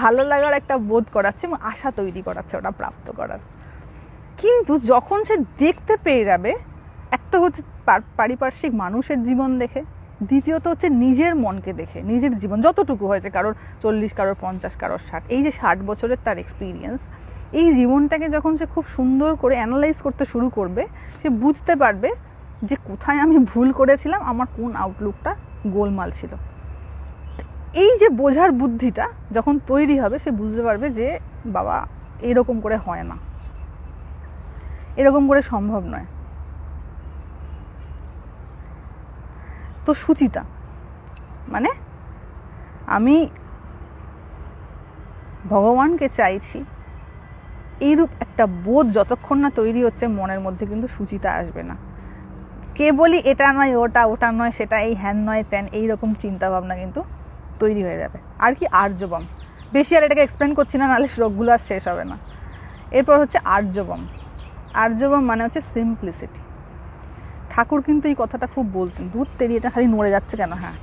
ভালো লাগার একটা বোধ করাচ্ছে এবং আশা তৈরি করাচ্ছে ওটা প্রাপ্ত করার। কিন্তু যখন সে দেখতে পেয়ে যাবে, একটা হচ্ছে পারিপার্শ্বিক মানুষের জীবন দেখে, দ্বিতীয়ত হচ্ছে নিজের মনকে দেখে, নিজের জীবন যতটুকু হয়েছে, কারোর 40, কারোর 50, কারোর 60, এই যে 60 বছরের তার এক্সপিরিয়েন্স, এই জীবনটাকে যখন সে খুব সুন্দর করে অ্যানালাইজ করতে শুরু করবে, সে বুঝতে পারবে যে কোথায় আমি ভুল করেছিলাম, আমার কোন আউটলুকটা গোলমাল ছিল। এই যে বোঝার বুদ্ধিটা যখন তৈরি হবে, সে বুঝতে পারবে যে বাবা এরকম করে হয় না, এরকম করে সম্ভব নয়। তো সুচিতা মানে আমি ভগবানকে চাইছি, এইরূপ একটা বোধ যতক্ষণ না তৈরি হচ্ছে মনের মধ্যে, কিন্তু সুচিতা আসবে না। কে বলি এটা নয় ওটা, ওটা নয় সেটা, এই হ্যান নয় ত্যান, এইরকম চিন্তা ভাবনা কিন্তু তৈরি হয়ে যাবে। আর কি আর্যবম, বেশি আর এটাকে এক্সপ্লেন করছি না, নাহলে শ্লোকগুলো আর শেষ হবে না। এরপর হচ্ছে আর্যবম। আর্যবম মানে হচ্ছে সিম্পলিসিটি। ঠাকুর কিন্তু এই কথাটা খুব বলতেন, দুধ তেরি এটা খালি নড়ে যাচ্ছে কেন, হ্যাঁ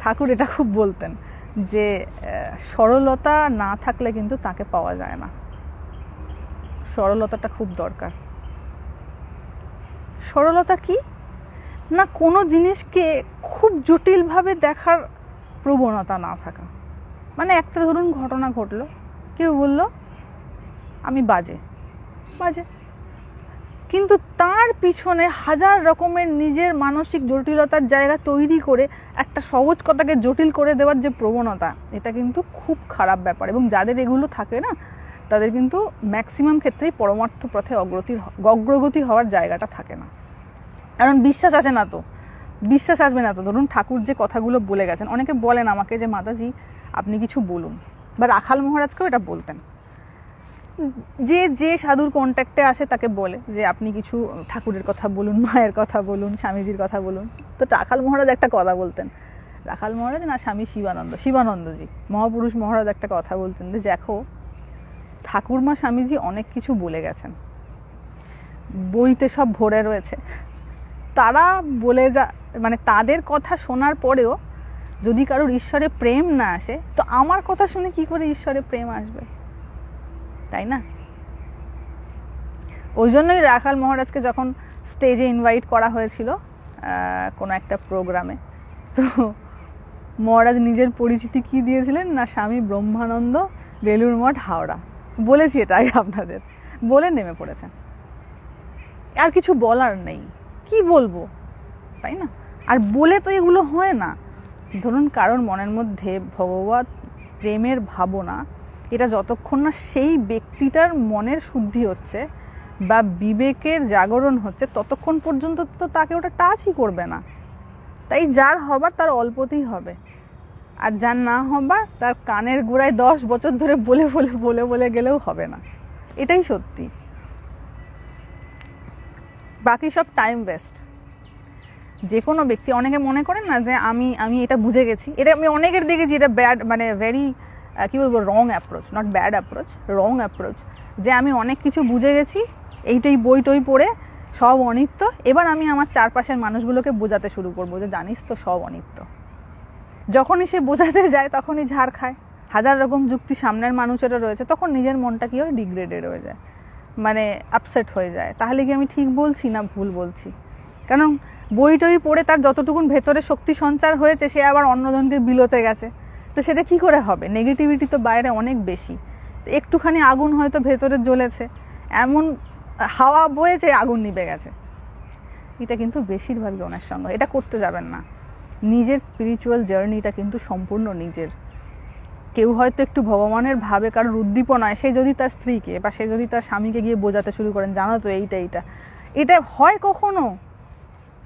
ঠাকুর এটা খুব বলতেন যে সরলতা না থাকলে কিন্তু তাকে পাওয়া যায় না। সরলতাটা খুব দরকার। সরলতা কি না, কোনো জিনিসকে খুব জটিলভাবে দেখার প্রবণতা না থাকা। মানে একটা ধরুন ঘটনা ঘটলো, কেউ বলল আমি বাজে, কিন্তু তার পিছনে হাজার রকমের নিজের মানসিক জটিলতার জায়গা তৈরি করে একটা সহজ কথাকে জটিল করে দেওয়ার যে প্রবণতা, এটা কিন্তু খুব খারাপ ব্যাপার। এবং যাদের এগুলো থাকে না, তাদের কিন্তু ম্যাক্সিমাম ক্ষেত্রেই পরমার্থ পথে অগ্রগতি হওয়ার জায়গাটা থাকে না। কারণ বিশ্বাস আসে না, তো বিশ্বাস আসবে না তো। ধরুন ঠাকুর যে কথাগুলো বলে গেছেন, অনেকে বলেন আমাকে যে মাতাজি আপনি কিছু বলুন, বা রাখাল মহারাজকেও এটা বলতেন, যে সাধুর কন্ট্যাক্টে আসে তাকে বলে যে আপনি কিছু ঠাকুরের কথা বলুন, মায়ের কথা বলুন, স্বামীজির কথা বলুন। তো রাখাল মহারাজ একটা কথা বলতেন, রাখাল মহারাজ না স্বামী শিবানন্দজি মহাপুরুষ মহারাজ একটা কথা বলতেন যে দেখো ঠাকুরমা স্বামীজি অনেক কিছু বলে গেছেন, বইতে সব ভরে রয়েছে, তারা বলে মানে তাদের কথা শোনার পরেও যদি কারোর ঈশ্বরে প্রেম না আসে, তো আমার কথা শুনে কি করে ঈশ্বরে প্রেম আসবে, তাই না? ওই জন্যই রাখাল মহারাজকে যখন স্টেজে ইনভাইট করা হয়েছিল কোনো একটা প্রোগ্রামে, তো মহারাজ নিজের পরিচিতি কি দিয়েছিলেন না, স্বামী ব্রহ্মানন্দ, বেলুড় মঠ, হাওড়া। বলেছি এটা আগে আপনাদের, বলে নেমে পড়েছেন। আর কিছু বলার নেই, কি বলবো, তাই না? আর বলে তো এগুলো হয় না। ধরুন কারোর মনের মধ্যে ভগবত প্রেমের ভাবনা, এটা যতক্ষণ না সেই ব্যক্তিটার মনের শুদ্ধি হচ্ছে বা বিবেকের জাগরণ হচ্ছে, ততক্ষণ পর্যন্ত তো তাকে ওটা টাচই করবে না। তাই যার হবার তার অল্পতেই হবে, আর যার না হবার তার কানের গোড়ায় 10 বছর ধরে বলে গেলেও হবে না। এটাই সত্যি, বাকি সব টাইম ওয়েস্ট। যে কোনো ব্যক্তি, অনেকে মনে করেন না যে আমি এটা বুঝে গেছি, এটা আমি অনেকের দেখেছি, এটা ব্যাড, মানে ভেরি কি বলবো, wrong approach, not bad approach, wrong approach, যে আমি অনেক কিছু বুঝে গেছি, এইটাই বই টই পড়ে সব অনিত্য, এবার আমি আমার চারপাশের মানুষগুলোকে বোঝাতে শুরু করবো যে জানিস তো সব অনিত্য। যখনই সে বোঝাতে যায় তখনই ঝাড় খায়। হাজার রকম যুক্তি সামনের মানুষেরও রয়েছে, তখন নিজের মনটা কি হয়, ডিগ্রেডেড হয়ে যায়, মানে আপসেট হয়ে যায়। তাহলে কি আমি ঠিক বলছি না ভুল বলছি? কারণ বই টই পড়ে তার যতটুকুন ভেতরে শক্তি সঞ্চার হয়েছে, সে আবার অন্যজনকে বিলোতে গেছে, তো সেটা কি করে হবে? নেগেটিভিটি তো বাইরে অনেক বেশি। একটুখানি আগুন হয়তো ভেতরে জ্বলেছে, এমন হাওয়া বয়েছে, আগুন নিভে গেছে। এটা কিন্তু বেশিরভাগ জনের সঙ্গে, এটা করতে যাবেন না। নিজের স্পিরিচুয়াল জার্নিটা কিন্তু সম্পূর্ণ নিজের। কেউ হয়তো একটু ভগবানের ভাবে কারোর উদ্দীপনায় সে যদি তার স্ত্রীকে বা সে যদি তার স্বামীকে গিয়ে বোঝাতে শুরু করেন, জানো তো এটা হয় কখনো?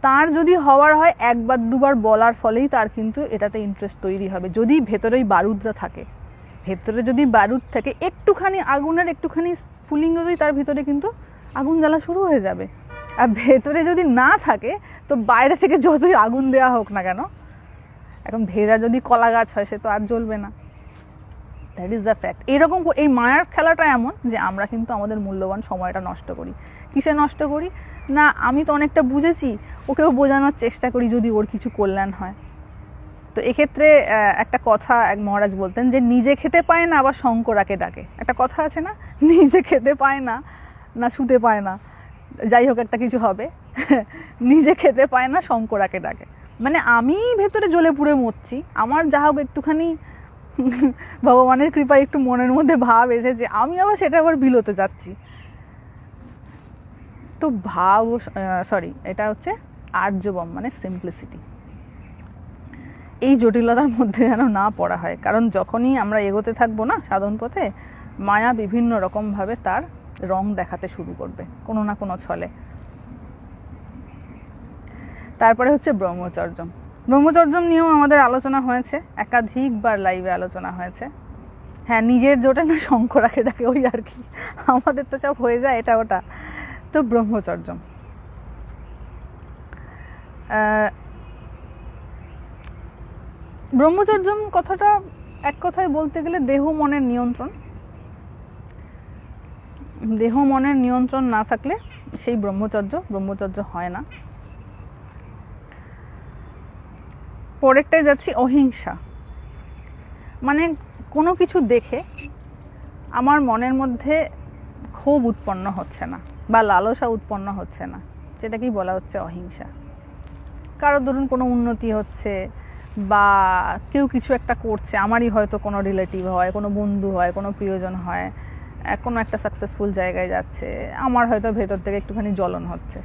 তার যদি হওয়ার হয় একবার দুবার বলার ফলেই তার কিন্তু এটাতে ইন্টারেস্ট তৈরি হবে। যদি ভেতরেই বারুদটা থাকে, ভেতরে যদি বারুদ থাকে, একটুখানি আগুনের একটুখানি স্ফুলিঙ্গ যদি তার ভিতরে কিন্তু আগুন জ্বালা শুরু হয়ে যাবে। আর ভেতরে যদি না থাকে, তো বাইরে থেকে যতই আগুন দেওয়া হোক না কেন, এখন ভেজা যদি কলা গাছ হয়, সে তো আর জ্বলবে না। That is the fact. এইরকম এই মায়ার খেলাটা এমন যে আমরা কিন্তু আমাদের মূল্যবান সময়টা নষ্ট করি। কিসে নষ্ট করি? না, আমি তো অনেকটা বুঝেছি, ওকেও বোঝানোর চেষ্টা করি যদি ওর কিছু কল্যাণ হয়। তো এক্ষেত্রে একটা কথা এক মহারাজ বলতেন যে নিজে খেতে পায় না আবার শঙ্করাকে ডাকে। একটা কথা আছে না, নিজে খেতে পায় না, না শুতে পায় না, যাই হোক একটা কিছু হবে, নিজে খেতে পায় না শঙ্করাকে ডাকে। মানে আমি ভেতরে জ্বলে পুড়ে মরছি, আমার যা হোক একটুখানি ভগবানের কৃপায় একটু মনের মধ্যে ভাব এসেছে, আমি আবার সেটা আবার বিলোতে যাচ্ছি। তো ভাব, সরি, এটা হচ্ছে আর্যবম, মানে সিম্পলিসিটি। এই জটিলতার মধ্যে যেন না পড়া হয়, কারণ যখনই আমরা এগোতে থাকবো না সাধন পথে, মায়া বিভিন্ন রকমভাবে তার রং দেখাতে শুরু করবে কোনো না কোনো ছলে। তারপরে হচ্ছে ব্রহ্মচর্য। ব্রহ্মচর্য নিয়েও আমাদের আলোচনা হয়েছে, একাধিকবার লাইভে আলোচনা হয়েছে। হ্যাঁ, নিজের জোটে না শঙ্করাকে ডাকে, ওই আর কি, আমাদের তো সব হয়ে যায় এটা ওটা। তো ব্রহ্মচর্য, ব্রহ্মচর্য কথাটা এক কথায় বলতে গেলে দেহ মনের নিয়ন্ত্রণ। দেহ মনের নিয়ন্ত্রণ না থাকলে সেই ব্রহ্মচর্য হয় না। পরেরটায় যাচ্ছি, অহিংসা। মানে কোনো কিছু দেখে আমার মনের মধ্যে ক্ষোভ উৎপন্ন হচ্ছে না বা লালসা উৎপন্ন হচ্ছে না, সেটাকেই বলা হচ্ছে অহিংসা। কারো ধরুন কোনো উন্নতি হচ্ছে বা কেউ কিছু একটা করছে, আমারই হয়তো কোনো রিলেটিভ হয়, কোনো বন্ধু হয়, কোনো প্রিয়জন হয়, কোনো একটা সাকসেসফুল জায়গায় যাচ্ছে, আমার হয়তো ভেতর থেকে একটুখানি জ্বলন হচ্ছে,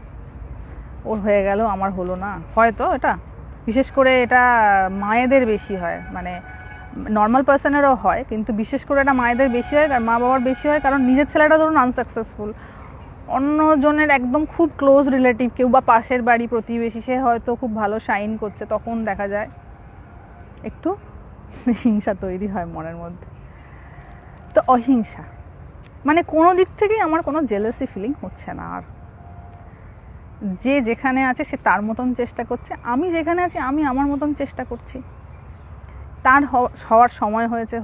ওর হয়ে গেল আমার হলো না। হয়তো এটা বিশেষ করে এটা মায়েদের বেশি হয়, মানে নর্মাল পার্সনেরও হয়, কিন্তু বিশেষ করে এটা মায়েদের বেশি হয় আর মা বাবার বেশি হয়। কারণ নিজের ছেলেটা ধরুন আনসাকসেসফুল, অন্যজনের একদম খুব ক্লোজ রিলেটিভ কেউ বা পাশের বাড়ি প্রতিবেশী সে হয়তো খুব ভালো শাইন করছে, তখন দেখা যায় একটু হিংসা তৈরি হয় মনের মধ্যে। তো অহিংসা মানে কোনো দিক থেকেই আমার কোনো জেলাসি ফিলিং হচ্ছে না, আর যে যেখানে আছে সে তার মতন চেষ্টা করছে, আমি যেখানে আছি আমি আমার মতন চেষ্টা করছি। তার হওয়ার সময় হয়েছে,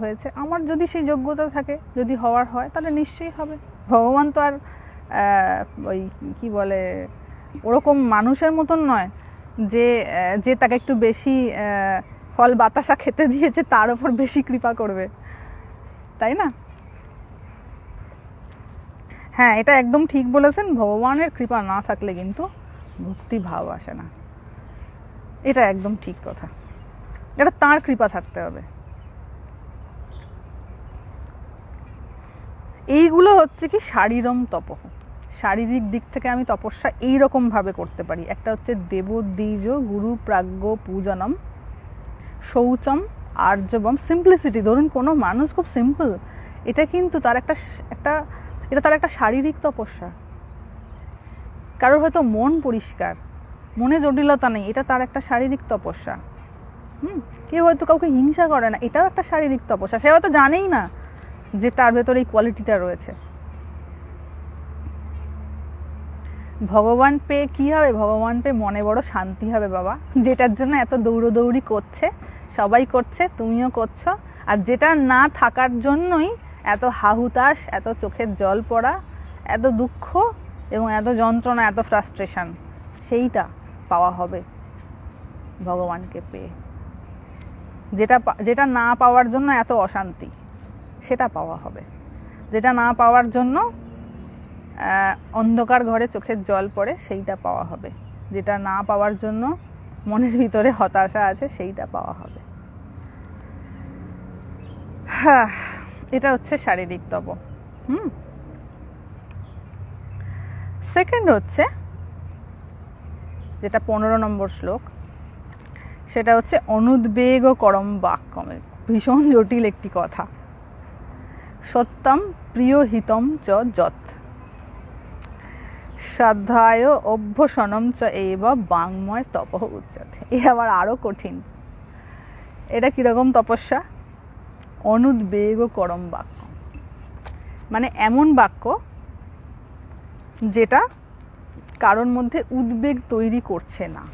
আমার যদি সেই যোগ্যতা থাকে, যদি হওয়ার হয় তাহলে নিশ্চয়ই হবে। ভগবান তো আর ওই কি বলে ওরকম মানুষের মতন নয় যে যে তাকে একটু বেশি ফল বাতাসা খেতে দিয়েছে তার উপর বেশি কৃপা করবে, তাই না? হ্যাঁ, এটা একদম ঠিক বলেছেন, ভগবানের কৃপা না থাকলে কিন্তু ভক্তি ভাব আসে না, এটা একদম ঠিক কথা, এটা তার কৃপা থাকতে হবে। এইগুলো হচ্ছে কি শারীরম তপঃ, শারীরিক দিক থেকে আমি তপস্যা এইরকম ভাবে করতে পারি। একটা হচ্ছে দেবদ্বিজ গুরু প্রাজ্ঞ পূজনম, শৌচম আর্যবম, সিম্পলিসিটি। ধরুন কোনো মানুষ খুব সিম্পল, এটা কিন্তু তার এটা তার একটা শারীরিক তপস্যা। কারোর হয়তো মন পরিষ্কার, মনে জটিলতা নেই, এটা তার একটা শারীরিক তপস্যা। কেউ হয়তো কাউকে হিংসা করে না, এটাও একটা শারীরিক তপস্যা। সে হয়তো জানেই না যে তার ভেতরে এই কোয়ালিটিটা রয়েছে। ভগবান পেয়ে কি হবে? ভগবান পেয়ে মনে বড় শান্তি হবে বাবা, যেটার জন্য এত দৌড়দৌড়ি করছে, সবাই করছে, তুমিও করছো, আর যেটা না থাকার জন্যই এত হাহুতাশ, এত চোখের জল পড়া, এত দুঃখ এবং এত যন্ত্রণা, এত ফ্রাস্ট্রেশন, সেইটা পাওয়া হবে ভগবানকে পেয়ে। যেটা না পাওয়ার জন্য এত অশান্তি, সেটা পাওয়া হবে। যেটা না পাওয়ার জন্য অন্ধকার ঘরে চোখের জল পড়ে, সেইটা পাওয়া হবে। যেটা না পাওয়ার জন্য মনের ভিতরে হতাশা আছে, সেইটা পাওয়া হবে। হ্যাঁ, এটা হচ্ছে শারীরিক তপ। সেকেন্ড হচ্ছে যেটা 15 নম্বর শ্লোক, সেটা হচ্ছে অনুদ্বেগ করম বাক্যম। ভীষণ জটিল একটি কথা। সত্যম প্রিয় হিতম চ যৎ শ্রদ্ধায় অভ্যসনম চ এব বাংময় তপ উচ্যতে। এ আবার আরো কঠিন। এটা কিরকম তপস্যা? অনুদ্বেগ করম বাক্য, মানে এমন বাক্য যেটা কারোর মধ্যে উদ্বেগ তৈরি করছে না।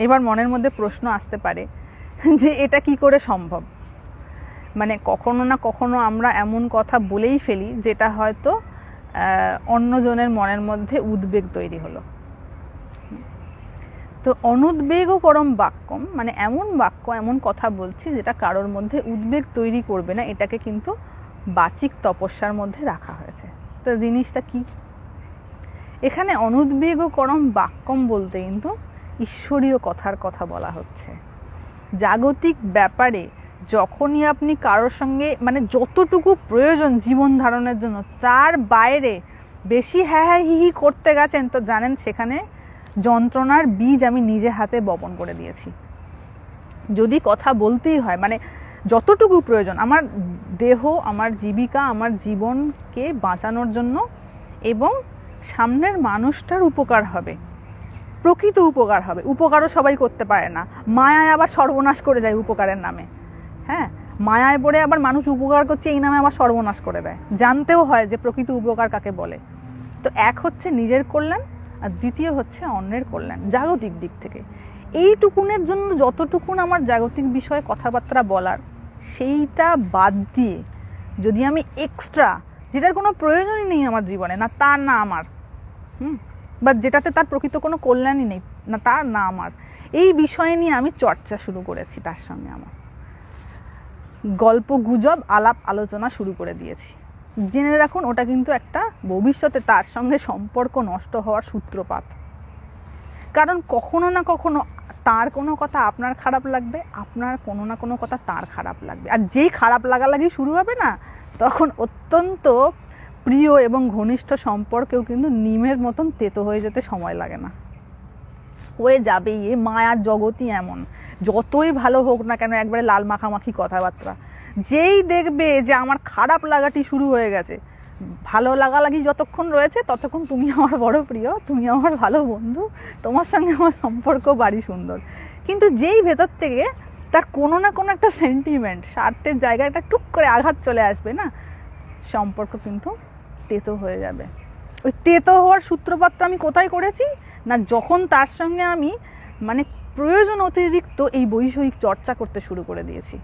এবার মনের মধ্যে প্রশ্ন আসতে পারে যে এটা কি করে সম্ভব? মানে কখনো না কখনো আমরা এমন কথা বলেই ফেলি যেটা হয়তো অন্যজনের মনের মধ্যে উদ্বেগ তৈরি হলো। তো অনুদ্বেগ করম বাক্যম মানে এমন বাক্য, এমন কথা বলছি যেটা কারোর মধ্যে উদ্বেগ তৈরি করবে না, এটাকে কিন্তু বাচিক তপস্যার মধ্যে রাখা হয়েছে। তো জিনিসটা কি? এখানে অনুদ্বেগ করম বাক্যম বলতে কিন্তু ঈশ্বরীয় কথার কথা বলা হচ্ছে। জাগতিক ব্যাপারে যখনই আপনি কারোর সঙ্গে মানে যতটুকু প্রয়োজন জীবন ধারণের জন্য তার বাইরে বেশি হ্যাঁ হ্যাঁ হি হি করতে গেছেন, তো জানেন সেখানে যন্ত্রণার বীজ আমি নিজে হাতে বপন করে দিয়েছি। যদি কথা বলতেই হয় মানে যতটুকু প্রয়োজন আমার দেহ, আমার জীবিকা, আমার জীবনকে বাঁচানোর জন্য, এবং সামনের মানুষটার উপকার হবে, প্রকৃত উপকার হবে। উপকারও সবাই করতে পারে না, মায়ায় আবার সর্বনাশ করে দেয় উপকারের নামে। হ্যাঁ, মায়ায় পড়ে আবার মানুষ উপকার করছে এই নামে আবার সর্বনাশ করে দেয়। জানতেও হয় যে প্রকৃত উপকার কাকে বলে। তো এক হচ্ছে নিজের কল্যাণ, আর দ্বিতীয় হচ্ছে অন্যের কল্যাণ জাগতিক দিক থেকে। এইটুকুনের জন্য যতটুকুন আমার জাগতিক বিষয়ে কথাবার্তা বলার, সেইটা বাদ দিয়ে যদি আমি এক্সট্রা, যেটার কোনো প্রয়োজনই নেই আমার জীবনে, না তার না আমার, বা যেটাতে তার প্রকৃত কোনো কল্যাণই নেই, না তার না আমার, এই বিষয় নিয়ে আমি চর্চা শুরু করেছি, তার সঙ্গে আমার গল্প গুজব আলাপ আলোচনা শুরু করে দিয়েছি, জেনে রাখুন ওটা কিন্তু একটা ভবিষ্যতে তার সঙ্গে সম্পর্ক নষ্ট হওয়ার সূত্রপাত। কারণ কখনো না কখনো তার কোনো কথা আপনার খারাপ লাগবে, আপনার কোনো না কোনো কথা তার খারাপ লাগবে, আর যেই খারাপ লাগালাগি শুরু হবে না, তখন অত্যন্ত প্রিয় এবং ঘনিষ্ঠ সম্পর্কেও কিন্তু নিমের মতন তেতো হয়ে যেতে সময় লাগে না, হয়ে যাবেই। এ মায়ার জগতই এমন, যতই ভালো হোক না কেন একবারে লাল মাখামাখি কথাবার্তা, যেই দেখবে যে আমার খারাপ লাগাটি শুরু হয়ে গেছে, ভালো লাগালাগি যতক্ষণ রয়েছে ততক্ষণ তুমি আমার বড় প্রিয়, তুমি আমার ভালো বন্ধু, তোমার সঙ্গে আমার সম্পর্ক বাড়ি সুন্দর। কিন্তু যেই ভেতর থেকে তার কোনো না কোনো একটা সেন্টিমেন্ট, স্বার্থের জায়গায় একটা টুক করে আঘাত চলে আসবে না, সম্পর্ক কিন্তু তেতো হয়ে যাবে। ওই তেতো হওয়ার সূত্রপাতটা আমি কোথায় করেছি না, যখন তার সঙ্গে আমি মানে প্রয়োজন অতিরিক্ত এই বৈষয়িক চর্চা করতে শুরু করে দিয়েছি,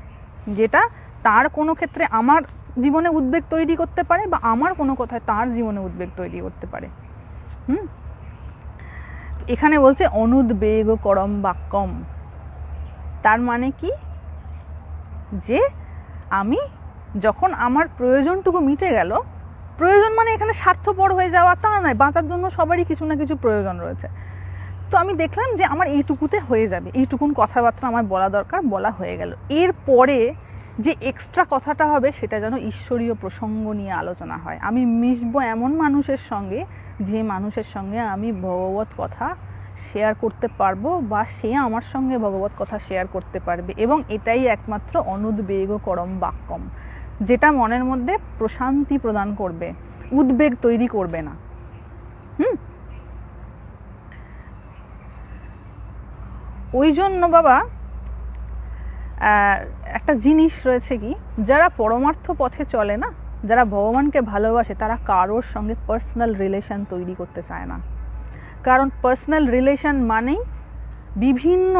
যেটা তার কোনো ক্ষেত্রে আমার জীবনে উদ্বেগ তৈরি করতে পারে, বা আমার কোনো কথায় তার জীবনে উদ্বেগ তৈরি করতে পারে। এখানে বলছে অনুদ্বেগ করম বাক্যম, তার মানে কি, যে আমি যখন আমার প্রয়োজনটুকু মিটে গেল, প্রয়োজন মানে এখানে স্বার্থপর হয়ে যাওয়া তা নয়, বাঁচার জন্য সবারই কিছু না কিছু প্রয়োজন রয়েছে। তো আমি দেখলাম যে আমার এইটুকুতে হয়ে যাবে, এইটুকুন কথাবার্তা আমার বলা দরকার, বলা হয়ে গেল। এরপরে যে এক্সট্রা কথাটা হবে সেটা যেন ঈশ্বরীয় প্রসঙ্গ নিয়ে আলোচনা হয়। আমি মিশবো এমন মানুষের সঙ্গে, যে মানুষের সঙ্গে আমি ভগবত কথা শেয়ার করতে পারবো, বা সে আমার সঙ্গে ভগবত কথা শেয়ার করতে পারবে, এবং এটাই একমাত্র অনুদ্বেগ করম বাক্যম, যেটা মনের মধ্যে প্রশান্তি প্রদান করবে, উদ্বেগ তৈরি করবে না। ওই জন্য বাবা একটা জিনিস রয়েছে কি, যারা পরমার্থ পথে চলে না, যারা ভগবানকে ভালোবাসে, তারা কারোর সঙ্গে পার্সোনাল রিলেশন তৈরি করতে চায় না। কারণ পার্সোনাল রিলেশন মানেই বিভিন্ন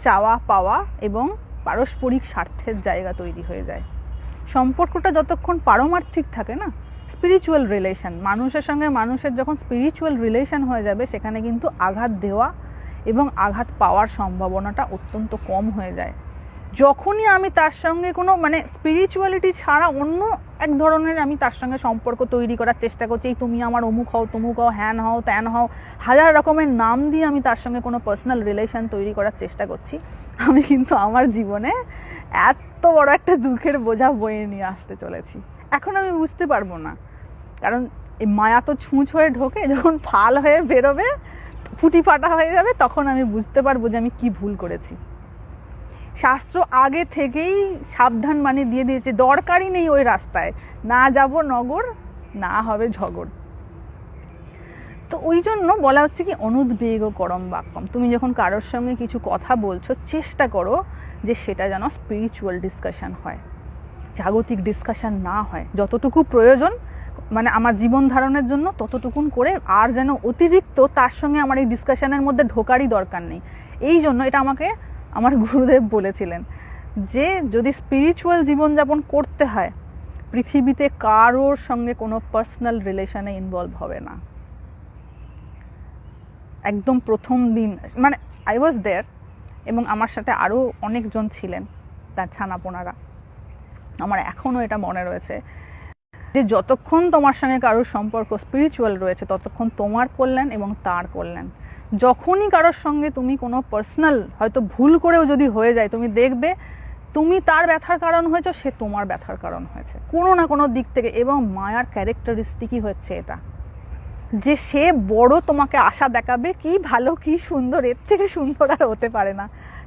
চাওয়া পাওয়া এবং পারস্পরিক স্বার্থের জায়গা তৈরি হয়ে যায়। সম্পর্কটা যতক্ষণ পারমার্থিক থাকে না, স্পিরিচুয়াল রিলেশন, মানুষের সঙ্গে মানুষের যখন স্পিরিচুয়াল রিলেশন হয়ে যাবে, সেখানে কিন্তু আঘাত দেওয়া এবং আঘাত পাওয়ার সম্ভাবনাটা অত্যন্ত কম হয়ে যায়। যখনই আমি তার সঙ্গে কোনো মানে স্পিরিচুয়ালিটি ছাড়া অন্য এক ধরনের আমি তার সঙ্গে সম্পর্ক তৈরি করার চেষ্টা করছি, এই তুমি আমার অমুক হও, তমুক হও, হ্যান হও, ত্যান হও, হাজার রকমের নাম দিয়ে আমি তার সঙ্গে কোনো পার্সোনাল রিলেশন তৈরি করার চেষ্টা করছি, আমি কিন্তু আমার জীবনে এত বড় একটা দুঃখের বোঝা বয়ে নিয়ে আসতে চলেছি। এখন আমি বুঝতে পারবো না, কারণ এই মায়া তো ছুঁচ হয়ে ঢোকে, যখন ফাল হয়ে বেরোবে, ফুটি ফাটা হয়ে যাবে, তখন আমি বুঝতে পারবো যে আমি কি ভুল করেছি। শাস্ত্র আগে থেকেই সাবধান বাণী দিয়ে দিয়েছে, দরকারই নেই ওই রাস্তায়, না যাব নগর, না হবে ঝগড়। তো ওই জন্য বলা হচ্ছে কি অনুদ্বেগ করম বাক্যম, তুমি যখন কারোর সঙ্গে কিছু কথা বলছো চেষ্টা করো যে সেটা যেন স্পিরিচুয়াল ডিসকাশন হয়, জাগতিক ডিসকাশন না হয়। যতটুকু প্রয়োজন মানে আমার জীবন ধারণের জন্য ততটুকুন করে, আর যেন অতিরিক্ত তার সঙ্গে আমার এই ডিসকাশনের মধ্যে ঢোকারই দরকার নেই। এই জন্য এটা আমাকে আমার গুরুদেব বলেছিলেন যে যদি স্পিরিচুয়াল জীবনযাপন করতে হয়, পৃথিবীতে কারোর সঙ্গে কোনো পার্সোনাল রিলেশনে ইনভলভ হবে না। একদম প্রথম দিন মানে আই ওয়াজ দেয়ার, এবং আমার সাথে আরও অনেকজন ছিলেন, তার ছানাপোনারা। আমার এখনও এটা মনে রয়েছে যে যতক্ষণ তোমার সঙ্গে কারোর সম্পর্ক স্পিরিচুয়াল রয়েছে ততক্ষণ তোমার কল্যাণ এবং তার কল্যাণ। যখনই কারোর সঙ্গে তুমি কোনো পার্সোনাল হয়তো ভুল করেও যদি হয়ে যায়, তুমি দেখবে তুমি তার ব্যথার কারণ হয়েছে, সে তোমার ব্যথার কারণ হয়েছে কোনো না কোনো দিক থেকে। এবং মায়ার ক্যারেক্টারিস্টিকই হচ্ছে এটা, যে সে বড় তোমাকে আশা দেখাবে, কি ভালো কি সুন্দর, এর থেকে সুন্দর আর হতে পারে না।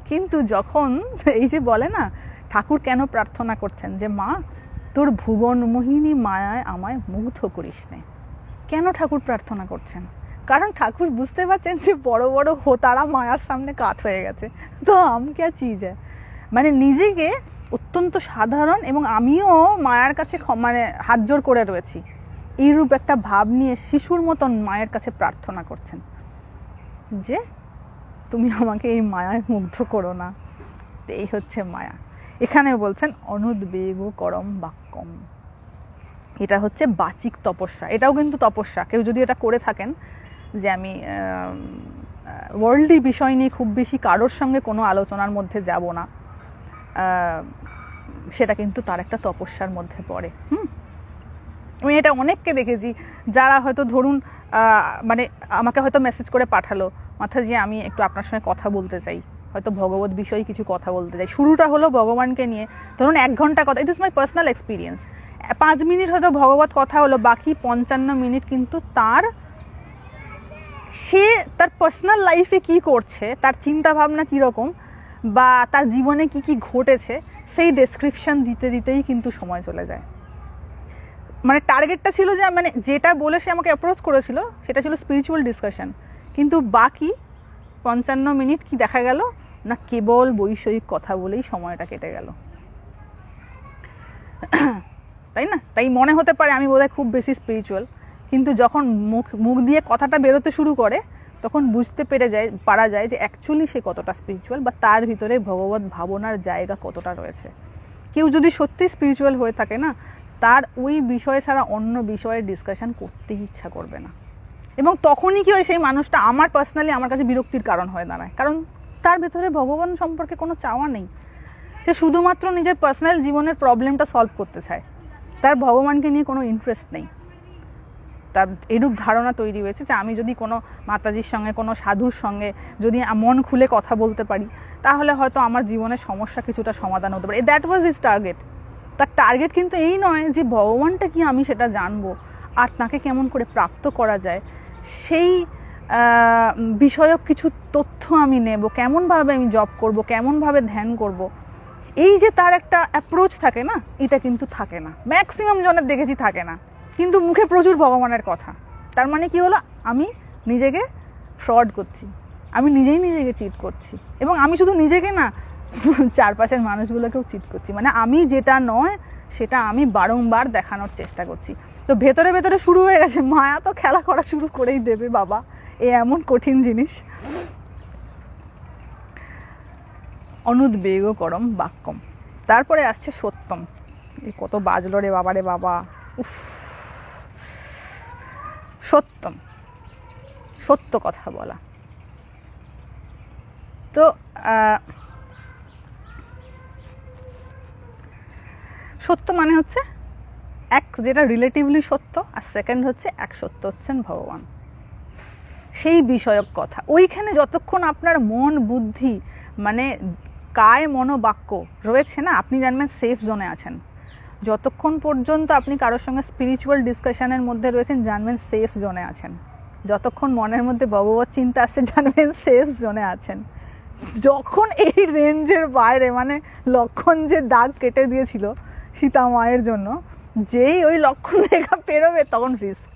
কিন্তু যখন এই যে বলে না, ঠাকুর কেন প্রার্থনা করছেন যে মা তোর ভুবন মোহিনী মায়ায় আমায় মুগ্ধ করিস নে, কেন ঠাকুর প্রার্থনা করছেন? কারণ ঠাকুর বুঝতে পারছেন যে বড় বড় হোতারা মায়ার সামনে কাত হয়ে গেছে, তো আম কে চিজ হ্যায়, মানে নিজেকে অত্যন্ত সাধারণ এবং আমিও মায়ার কাছে মানে হাত জোর করে রয়েছি, এইরূপ একটা ভাব নিয়ে শিশুর মতন মায়ের কাছে প্রার্থনা করছেন যে তুমি আমাকে এই মায়ায় মুগ্ধ করো না। এই হচ্ছে মায়া। এখানে বলছেন অনুদ্বেগ করম বাক্যম, এটা হচ্ছে বাচিক তপস্যা। এটাও কিন্তু তপস্যা। কেউ যদি এটা করে থাকেন যে আমি ওয়ার্ল্ডলি বিষয় নিয়ে খুব বেশি কারোর সঙ্গে কোনো আলোচনার মধ্যে যাব না, সেটা কিন্তু তার একটা তপস্যার মধ্যে পড়ে। আমি এটা অনেককে দেখেছি যারা হয়তো ধরুন মানে আমাকে হয়তো মেসেজ করে পাঠালো, মাথাজি আমি একটু আপনার সঙ্গে কথা বলতে চাই, হয়তো ভগবত বিষয়ে কিছু কথা বলতে চাই। শুরুটা হলো ভগবানকে নিয়ে, ধরুন 1 ঘন্টা কথা, it is my personal experience. 5 minute হয়তো ভগবত কথা হলো, বাকি 55 মিনিট কিন্তু সে তার পার্সোনাল লাইফে কি করছে, তার চিন্তা ভাবনা কীরকম, বা তার জীবনে কি কি ঘটেছে সেই ডেসক্রিপশন দিতে দিতেই কিন্তু সময় চলে যায়। মানে টার্গেটটা ছিল যে মানে যেটা বলে সে আমাকে অ্যাপ্রোচ করেছিল সেটা ছিল স্পিরিচুয়াল ডিসকাশন, কিন্তু বাকি 55 মিনিট কি দেখা গেল না, কেবল বৈষয়িক কথা বলেই সময়টা কেটে গেল, তাই না? তাই মনে হতে পারে আমি বোধহয় খুব বেশি স্পিরিচুয়াল, কিন্তু যখন মুখ দিয়ে কথাটা বেরোতে শুরু করে তখন বুঝতে পারা যায় যে অ্যাকচুয়ালি সে কতটা স্পিরিচুয়াল, বা তার ভিতরে ভগবত ভাবনার জায়গা কতটা রয়েছে। কেউ যদি সত্যি স্পিরিচুয়াল হয়ে থাকে না, তার ওই বিষয় ছাড়া অন্য বিষয়ে ডিসকাশন করতে ইচ্ছা করবে না। এবং তখনই কি হয়, সেই মানুষটা আমার পার্সোনালি আমার কাছে বিরক্তির কারণ হয়ে দাঁড়ায়, কারণ তার ভেতরে ভগবান সম্পর্কে কোনো চাওয়া নেই। সে শুধুমাত্র নিজের পার্সোনাল জীবনের প্রবলেমটা সলভ করতে চায়, তার ভগবানকে নিয়ে কোনো ইন্টারেস্ট নেই। তার এরূপ ধারণা তৈরি হয়েছে যে আমি যদি কোনো মাতাজির সঙ্গে, কোনো সাধুর সঙ্গে যদি মন খুলে কথা বলতে পারি, তাহলে হয়তো আমার জীবনের সমস্যা কিছুটা সমাধান হতে পারে। That was his target. তার টার্গেট কিন্তু এই নয় যে ভগবানটা কি আমি সেটা জানবো, আর তাকে কেমন করে প্রাপ্ত করা যায় সেই বিষয়ক কিছু তথ্য আমি নেব, কেমনভাবে আমি জব করব, কেমনভাবে ধ্যান করব, এই যে তার একটা অ্যাপ্রোচ থাকে না, এটা কিন্তু থাকে না। ম্যাক্সিমাম জনের দেখেছি থাকে না, কিন্তু মুখে প্রচুর ভগবানের কথা। তার মানে কি হলো, আমি নিজেকে ফ্রড করছি, আমি নিজেকে চিট করছি, এবং আমি শুধু নিজেকে না, চারপাশের মানুষগুলোকেও চিট করছি। মানে আমি যেটা নয় সেটা আমি বারংবার দেখানোর চেষ্টা করছি। তো ভেতরে ভেতরে শুরু হয়ে গেছে, মায়া তো খেলা করা শুরু করেই দেবে বাবা, এ এমন কঠিন জিনিস। অনুদ্বেগ করম বাক্যম, তারপরে আসছে সত্যম। এই কত বাজলো রে বাবা রে বাবা, উফ। সত্যম, সত্য কথা বলা। তো সত্য মানে হচ্ছে এক, যেটা রিলেটিভলি সত্য, আর সেকেন্ড হচ্ছে এক সত্য হচ্ছেন ভগবান, সেই বিষয়ক কথা। ওইখানে যতক্ষণ আপনার মন বুদ্ধি মানে কায় মনোবাক্য রয়েছে না, আপনি জানবেন সেফ জোনে আছেন। যতক্ষণ পর্যন্ত আপনি কারোর সঙ্গে স্পিরিচুয়াল ডিসকাশনের মধ্যে রয়েছেন, জানবেন সেফ জোনে আছেন। যতক্ষণ মনের মধ্যে ভগবত চিন্তা আসছে, জানবেন সেফ জোনে আছেন। যখন এই রেঞ্জের বাইরে, মানে লক্ষণ যে দাগ কেটে দিয়েছিল সীতা মায়ের জন্য, যেই ওই লক্ষণ রেখা পেরোবে তখন রিস্ক।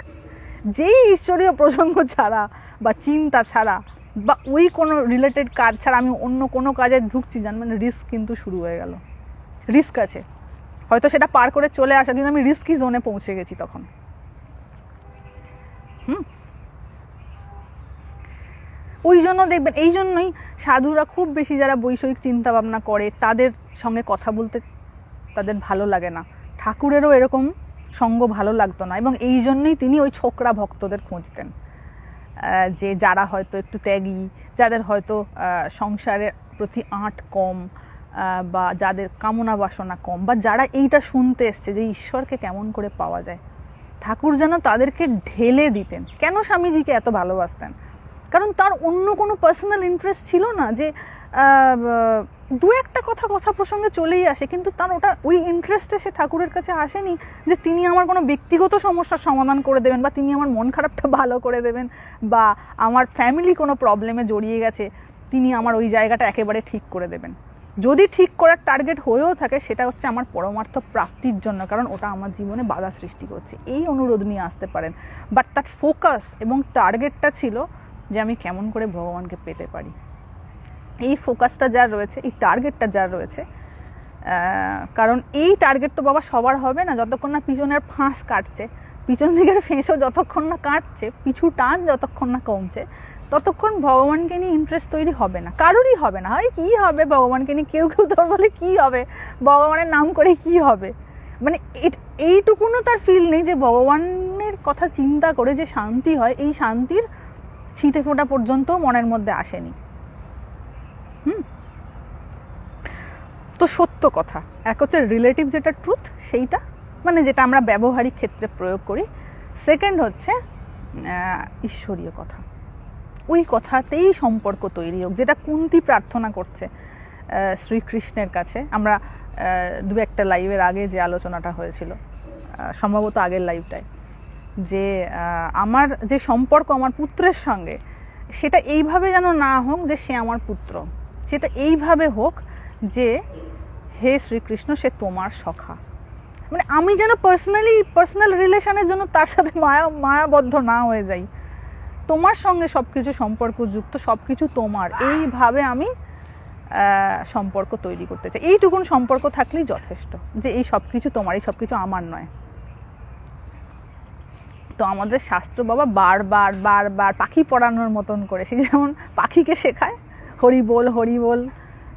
যেই ঈশ্বরীয় প্রসঙ্গ ছাড়া বা চিন্তা ছাড়া বা ওই কোনো রিলেটেড কাজ ছাড়া আমি অন্য কোনো কাজে ঢুকছি, জানবেন রিস্ক কিন্তু শুরু হয়ে গেল। রিস্ক আছে, হয়তো সেটা পার করে চলে আসা, কিন্তু আমি রিস্কি জোনে পৌঁছে গেছি তখন। ওই জন্য দেখবেন, এই জন্যই সাধুরা খুব বেশি যারা বৈষয়িক চিন্তা ভাবনা করে তাদের সঙ্গে কথা বলতে তাদের ভালো লাগে না। ঠাকুরেরও এরকম সঙ্গ ভালো লাগতো না, এবং এই জন্যই তিনি ওই ছোকরা ভক্তদের খুঁজতেন, যে যারা হয়তো একটু ত্যাগী, যাদের হয়তো সংসারের প্রতি আঁট কম, বা যাদের কামনা বাসনা কম, বা যারা এইটা শুনতে এসছে যে ঈশ্বরকে কেমন করে পাওয়া যায়। ঠাকুর যেন তাদেরকে ঢেলে দিতেন। কেন স্বামীজিকে এত ভালোবাসতেন? কারণ তার অন্য কোনো পার্সোনাল ইন্টারেস্ট ছিল না, যে দু একটা কথা প্রসঙ্গে চলেই আসে, কিন্তু তার ওটা ওই ইন্টারেস্টে সে ঠাকুরের কাছে আসেনি যে তিনি আমার কোনো ব্যক্তিগত সমস্যার সমাধান করে দেবেন, বা তিনি আমার মন খারাপটা ভালো করে দেবেন, বা আমার ফ্যামিলি কোনো প্রবলেমে জড়িয়ে গেছে তিনি আমার ওই জায়গাটা একেবারে ঠিক করে দেবেন। যদি ঠিক করার টার্গেট হয়েও থাকে, সেটা হচ্ছে আমার পরমার্থ প্রাপ্তির জন্য, কারণ ওটা আমার জীবনে বাধা সৃষ্টি করছে, এই অনুরোধ নিয়ে আসতে পারেন। বাট তার ফোকাস এবং টার্গেটটা ছিল যে আমি কেমন করে ভগবানকে পেতে পারি। এই ফোকাসটা যার রয়েছে, এই টার্গেটটা যার রয়েছে, কারণ এই টার্গেট তো বাবা সবার হবে না, যতক্ষণ না পিছনের ফাঁস কাটছে, পিছন দিকের ফেঁসও যতক্ষণ না কাটছে, পিছু টান যতক্ষণ না কমছে, ততক্ষণ ভগবানকে নিয়ে ইন্টারেস্ট তৈরি হবে না, কারোরই হবে না। হয় কি হবে ভগবানকে নিয়ে, কেউ কেউ তোর বলে কি হবে ভগবানের নাম করে, কি হবে, মানে এইটুকুনও তার ফিল নেই যে ভগবানের কথা চিন্তা করে যে শান্তি হয়, এই শান্তির ছিটে ফোঁটা পর্যন্ত মনের মধ্যে আসেনি। তো সত্য কথা এক হচ্ছে রিলেটিভ যেটা ট্রুথ, সেইটা মানে যেটা আমরা ব্যবহারিক ক্ষেত্রে প্রয়োগ করি। সেকেন্ড হচ্ছে ঈশ্বরীয় কথা, ওই কথাতেই সম্পর্ক তৈরি হোক, যেটা কুন্তী প্রার্থনা করছে শ্রীকৃষ্ণের কাছে। আমরা দু একটা লাইভের আগে যে আলোচনাটা হয়েছিল, সম্ভবত আগের লাইভটায়, যে আমার যে সম্পর্ক আমার পুত্রের সঙ্গে, সেটা এইভাবে যেন না হোক যে সে আমার পুত্র, সেটা এইভাবে হোক যে হে শ্রীকৃষ্ণ সে তোমার সখা। মানে আমি যেন পার্সোনাল রিলেশনের জন্য তার সাথে মায়াবদ্ধ না হয়ে যাই, তোমার সঙ্গে সবকিছু সম্পর্কযুক্ত, সবকিছু তোমার, এইভাবে আমি সম্পর্ক তৈরি করতে চাই। এইটুকুন সম্পর্ক থাকলেই যথেষ্ট, যে এই সবকিছু তোমার, এই সবকিছু আমার নয়। তো আমাদের শাস্ত্র বাবা বারবার বারবার পাখি পড়ানোর মতন করে, সে যেমন পাখিকে শেখায় হরি বল হরি বল,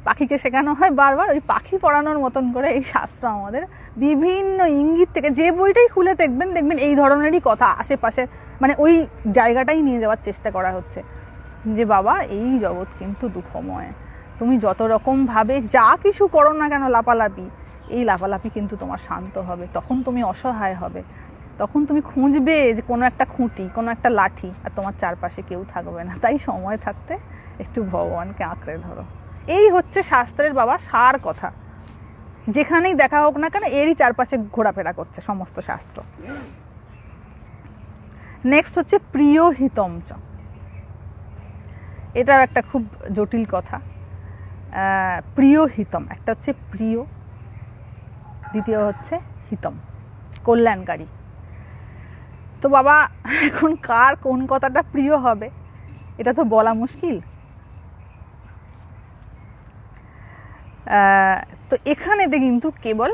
পাখিকে শেখানো হয় বারবার, ওই পাখি পড়ানোর মতন করে এই শাস্ত্র আমাদের বিভিন্ন ইঙ্গিত থেকে, যে বইটাই খুলে দেখবেন এই ধরনেরই কথা আশেপাশে, মানে ওই জায়গাটাই নিয়ে যাওয়ার চেষ্টা করা হচ্ছে, যে বাবা এই জগৎ কিন্তু দুঃখময়, তুমি যত রকম ভাবে যা কিছু করো না কেন লাপালাপি, এই লাপালাপি কিন্তু তোমার শান্ত হবে, তখন তুমি অসহায় হবে, তখন তুমি খুঁজবে যে কোনো একটা খুঁটি, কোনো একটা লাঠি, আর তোমার চারপাশে কেউ থাকবে না। তাই সময় থাকতে একটু ভগবানকে আঁকড়ে ধরো। এই হচ্ছে শাস্ত্রের বাবা সার কথা, যেখানেই দেখা হোক না কেন এরই চারপাশে ঘোরাফেরা করছে সমস্ত শাস্ত্র। নেক্সট হচ্ছে প্রিয় হিতম চ, এটাও একটা খুব জটিল কথা। প্রিয় হিতম, একটা হচ্ছে প্রিয়, দ্বিতীয় হচ্ছে হিতম, কল্যাণকারী। তো বাবা এখন কার কোন কথাটা প্রিয় হবে এটা তো বলা মুশকিল। তো এখানেতে কিন্তু কেবল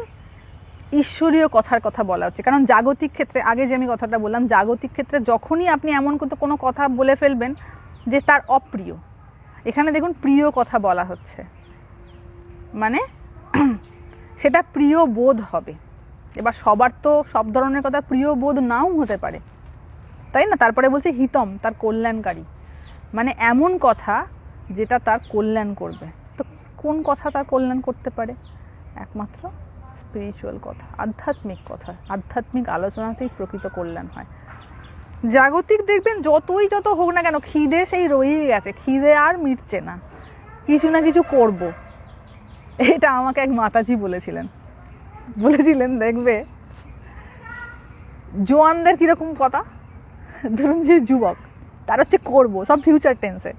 ঈশ্বরীয় কথার কথা বলা হচ্ছে, কারণ জাগতিক ক্ষেত্রে, আগে যে আমি কথাটা বললাম, জাগতিক ক্ষেত্রে যখনই আপনি এমন কোনো কথা বলে ফেলবেন যে তার অপ্রিয়, এখানে দেখুন প্রিয় কথা বলা হচ্ছে, মানে সেটা প্রিয় বোধ হবে। এবার সবার তো সব ধরনের কথা প্রিয় বোধ নাও হতে পারে, তাই না? তারপরে বলছে হিতম, তার কল্যাণকারী, মানে এমন কথা যেটা তার কল্যাণ করবে। তো কোন কথা তার কল্যাণ করতে পারে? একমাত্র স্পিরিচুয়াল কথা, আধ্যাত্মিক কথা, আধ্যাত্মিক আলোচনাতেই প্রকৃত কল্যাণ হয়। জাগতিক দেখবেন যত হোক না কেন, খিদে সেই রয়েই গেছে, খিদে আর মিটছে না, কিছু না কিছু করব। এটা আমাকে এক মাতাজি বলেছিলেন দেখবে জোয়ানদের কিরকম কথা, ধরুন যে যুবক, তার হচ্ছে করবো, সব ফিউচার টেন্সে,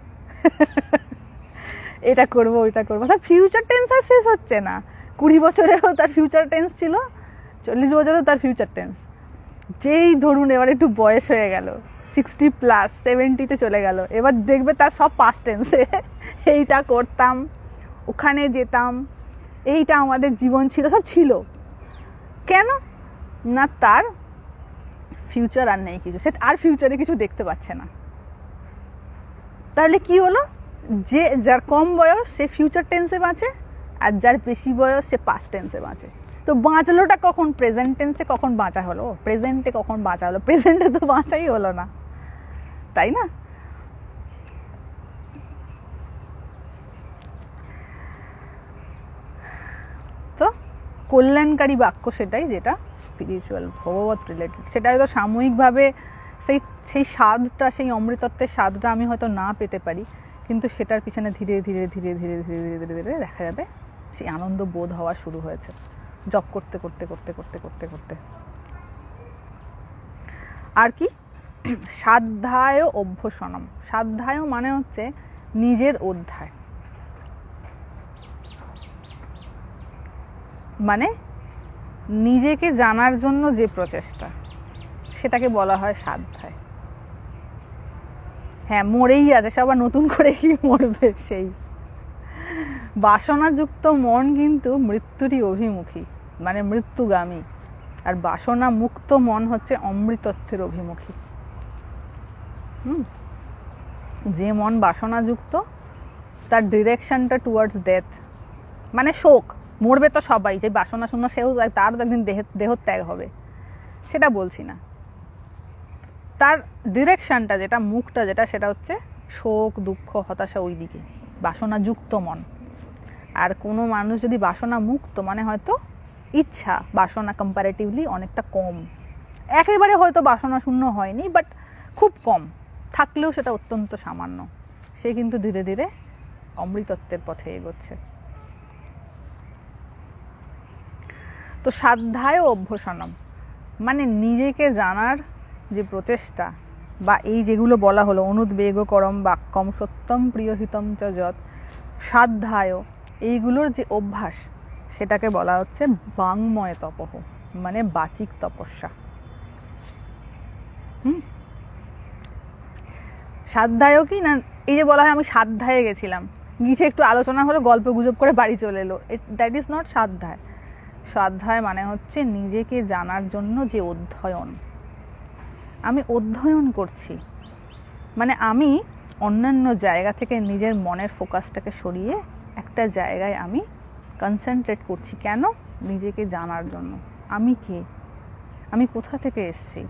এটা করবো ওইটা করবো, সব ফিউচার টেন্স আর শেষ হচ্ছে না। 20 বছরেও তার ফিউচার টেন্স ছিল, 40 বছরেও তার ফিউচার টেন্স। যেই ধরুন এবার একটু বয়স হয়ে গেল, 60+, 70-তে চলে গেল, এবার দেখবে তার সব পাস্ট টেন্সে, এইটা করতাম, ওখানে যেতাম, এইটা আমাদের জীবন ছিল, সব ছিল। কেন না, তার ফিউচার আর নেই কিছু, সে আর ফিউচারে কিছু দেখতে পাচ্ছে না। তাহলে কি হলো, যে যার কম বয়স সে ফিউচার টেন্সে বাঁচে, আর যার বেশি বয়স সে পাস্ট টেন্সে বাঁচে। তো বাঁচলোটা কখন? প্রেজেন্ট টেন্সে কখন বাঁচা হলো? প্রেজেন্টে কখন বাঁচা হলো? প্রেজেন্টে তো বাঁচাই হলো না, তাই না? তো কল্যাণকারী বাক্য সেটাই যেটা স্পিরিচুয়াল, ভগবত রিলেটেড। সেটা হয়তো সাময়িকভাবে সেই স্বাদটা, সেই অমৃতত্বের স্বাদটা আমি হয়তো না পেতে পারি, কিন্তু সেটার পিছনে ধীরে ধীরে ধীরে ধীরে ধীরে ধীরে ধীরে দেখা যাবে সেই আনন্দ বোধ হওয়া শুরু হয়েছে, জপ করতে করতে করতে করতে করতে করতে। আর কি? সাধ্যায় অভ্যসনম। সাধ্যায় মানে হচ্ছে নিজের অধ্যায়, মানে নিজেকে জানার জন্য যে প্রচেষ্টা, সেটাকে বলা হয় সাধ্যায়। হ্যাঁ, মরেই আছে, সে আবার নতুন করে কি মরবে? সেই বাসনাযুক্ত মন কিন্তু মৃত্যুরই অভিমুখী, মানে মৃত্যুগামী। আর বাসনা মুক্ত মন হচ্ছে অমৃতত্বের অভিমুখী। যে মন বাসনাযুক্ত, তার ডিরেকশনটা টুয়ার্ডস ডেথ, মানে শোক। মরবে তো সবাই, যে বাসনা শূন্য সেও তার একদিন দেহত্যাগ হবে, সেটা বলছি না। তার ডিরেকশনটা যেটা, মুখটা যেটা, সেটা হচ্ছে শোক, দুঃখ, হতাশা, ওই দিকে বাসনাযুক্ত মন। আর কোনো মানুষ যদি বাসনা মুক্ত, মানে হয়তো ইচ্ছা, বাসনা কম্পারেটিভলি অনেকটা কম, একেবারে হয়তো বাসনা শূন্য হয়নি, বাট খুব কম থাকলেও সেটা অত্যন্ত সামান্য, সে কিন্তু ধীরে ধীরে অমৃতত্বের পথে এগোচ্ছে। তো সাধ্যায় অভ্যসনম মানে নিজেকে জানার যে প্রচেষ্টা, বা এই যেগুলো বলা হলো, অনুদ্বেগকরম বাক্যম সত্যম প্রিয়হিতম চ যৎ, সাধ্যায়, এইগুলোর যে অভ্যাস, সেটাকে বলা হচ্ছে বাংময় তপঃ, মানে বাচিক তপস্যা। সাধ্যায় কি না, এই যে বলা হয় আমি সাধ্যায় গেছিলাম, গিয়ে একটু আলোচনা হলো, গল্প গুজব করে বাড়ি চলে এলো, দ্যাট ইজ নট সাধ্যায়। সাধ্যায় মানে হচ্ছে নিজেকে জানার জন্য যে অধ্যয়ন। আমি অধ্যয়ন করছি, মানে আমি অন্যান্য জায়গা থেকে নিজের মনের ফোকাসটাকে সরিয়ে একটা জায়গায় আমি কনসেন্ট্রেট করছি। কেন? নিজেকে জানার জন্য। আমি কে, আমি কোথা থেকে এসেছি,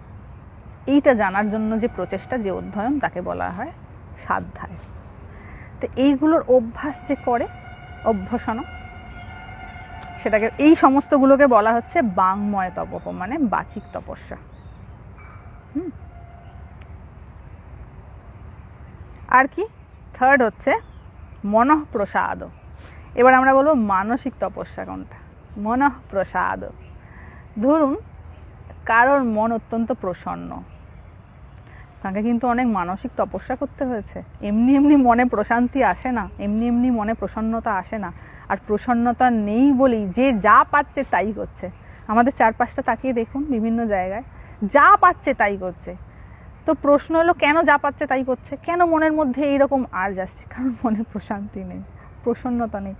এইটা জানার জন্য যে প্রচেষ্টা, যে অধ্যয়ন, তাকে বলা হয় সাধ্যায়। তো এইগুলোর অভ্যাস যে করে, অভ্যসন, সেটাকে, এই সমস্তগুলোকে বলা হচ্ছে বাংময় তপঃ, মানে বাচিক তপস্যা। আর কি? থার্ড হচ্ছে মনঃপ্রসাদ। এবার আমরা বলবো মানসিক তপস্যা কোনটা। মনঃপ্রসাদ, ধরুন কারোর মন অত্যন্ত প্রসন্ন, তাকে কিন্তু অনেক মানসিক তপস্যা করতে হয়েছে। এমনি এমনি মনে প্রশান্তি আসে না, এমনি এমনি মনে প্রসন্নতা আসে না। আর প্রসন্নতা নেই বলেই যে যা পাচ্ছে তাই করছে। আমাদের চারপাশটা তাকিয়ে দেখুন, বিভিন্ন জায়গায় যা পাচ্ছে তাই করছে। তো প্রশ্ন হলো, কেন যা পাচ্ছে তাই করছে? কেন মনের মধ্যে এইরকম আর যাচ্ছে? কারণ মনে প্রশান্তি নেই, প্রসন্নতা নেই,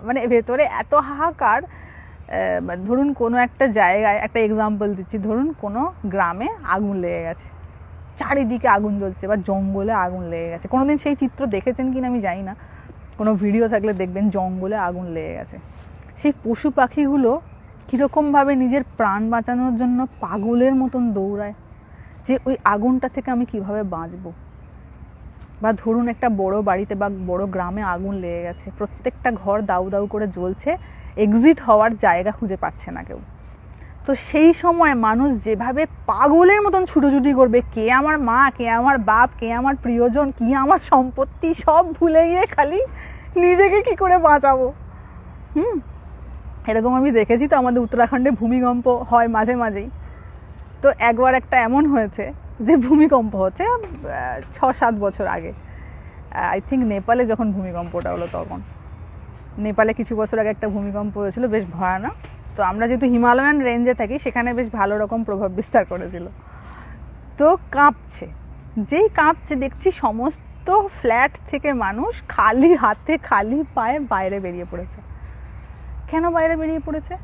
মানে ভেতরে এত হাহাকার। ধরুন কোনো একটা জায়গায়, একটা এক্সাম্পল দিচ্ছি, ধরুন কোনো গ্রামে আগুন লেগে গেছে, চারিদিকে আগুন জ্বলছে, বা জঙ্গলে আগুন লেগে গেছে। কোনোদিন সেই চিত্র দেখেছেন কিনা আমি জানি না, কোনো ভিডিও থাকলে দেখবেন, জঙ্গলে আগুন লেগে গেছে। সেই পশু পাখিগুলো কীরকমভাবে নিজের প্রাণ বাঁচানোর জন্য পাগলের মতন দৌড়ায়, যে ওই আগুনটা থেকে আমি কিভাবে বাঁচবো। বা ধরুন একটা বড় বাড়িতে বা বড় গ্রামে আগুন লেগে গেছে, প্রত্যেকটা ঘর দাউ দাউ করে জ্বলছে, এক্সিট হওয়ার জায়গা খুঁজে পাচ্ছে না কেউ। তো সেই সময় মানুষ যেভাবে পাগলের মতন ছুটোছুটি করবে, কে আমার মা, কে আমার বাপ, কে আমার প্রিয়জন, কি আমার সম্পত্তি, সব ভুলে গিয়ে খালি নিজেকে কি করে বাঁচাবো। এরকম আমি দেখেছি তো, আমাদের উত্তরাখণ্ডে ভূমিকম্প হয় মাঝে মাঝেই। তো একবার একটা এমন হয়েছে যে ভূমিকম্প হচ্ছে 6-7 বছর আগে, আই থিঙ্ক নেপালে যখন ভূমিকম্পটা হলো, তখন নেপালে কিছু বছর আগে একটা ভূমিকম্প হয়েছিল, বেশ ভয়ানক। তো আমরা যেহেতু হিমালয়ান রেঞ্জে থাকি, সেখানে বেশ ভালো রকম প্রভাব বিস্তার করেছিল। তো কাঁপছে, যেই কাঁপছে দেখছি সমস্ত ফ্ল্যাট থেকে মানুষ খালি হাতে খালি পায়ে বাইরে বেরিয়ে পড়েছে। কেন বাইরে বেরিয়ে পড়েছে?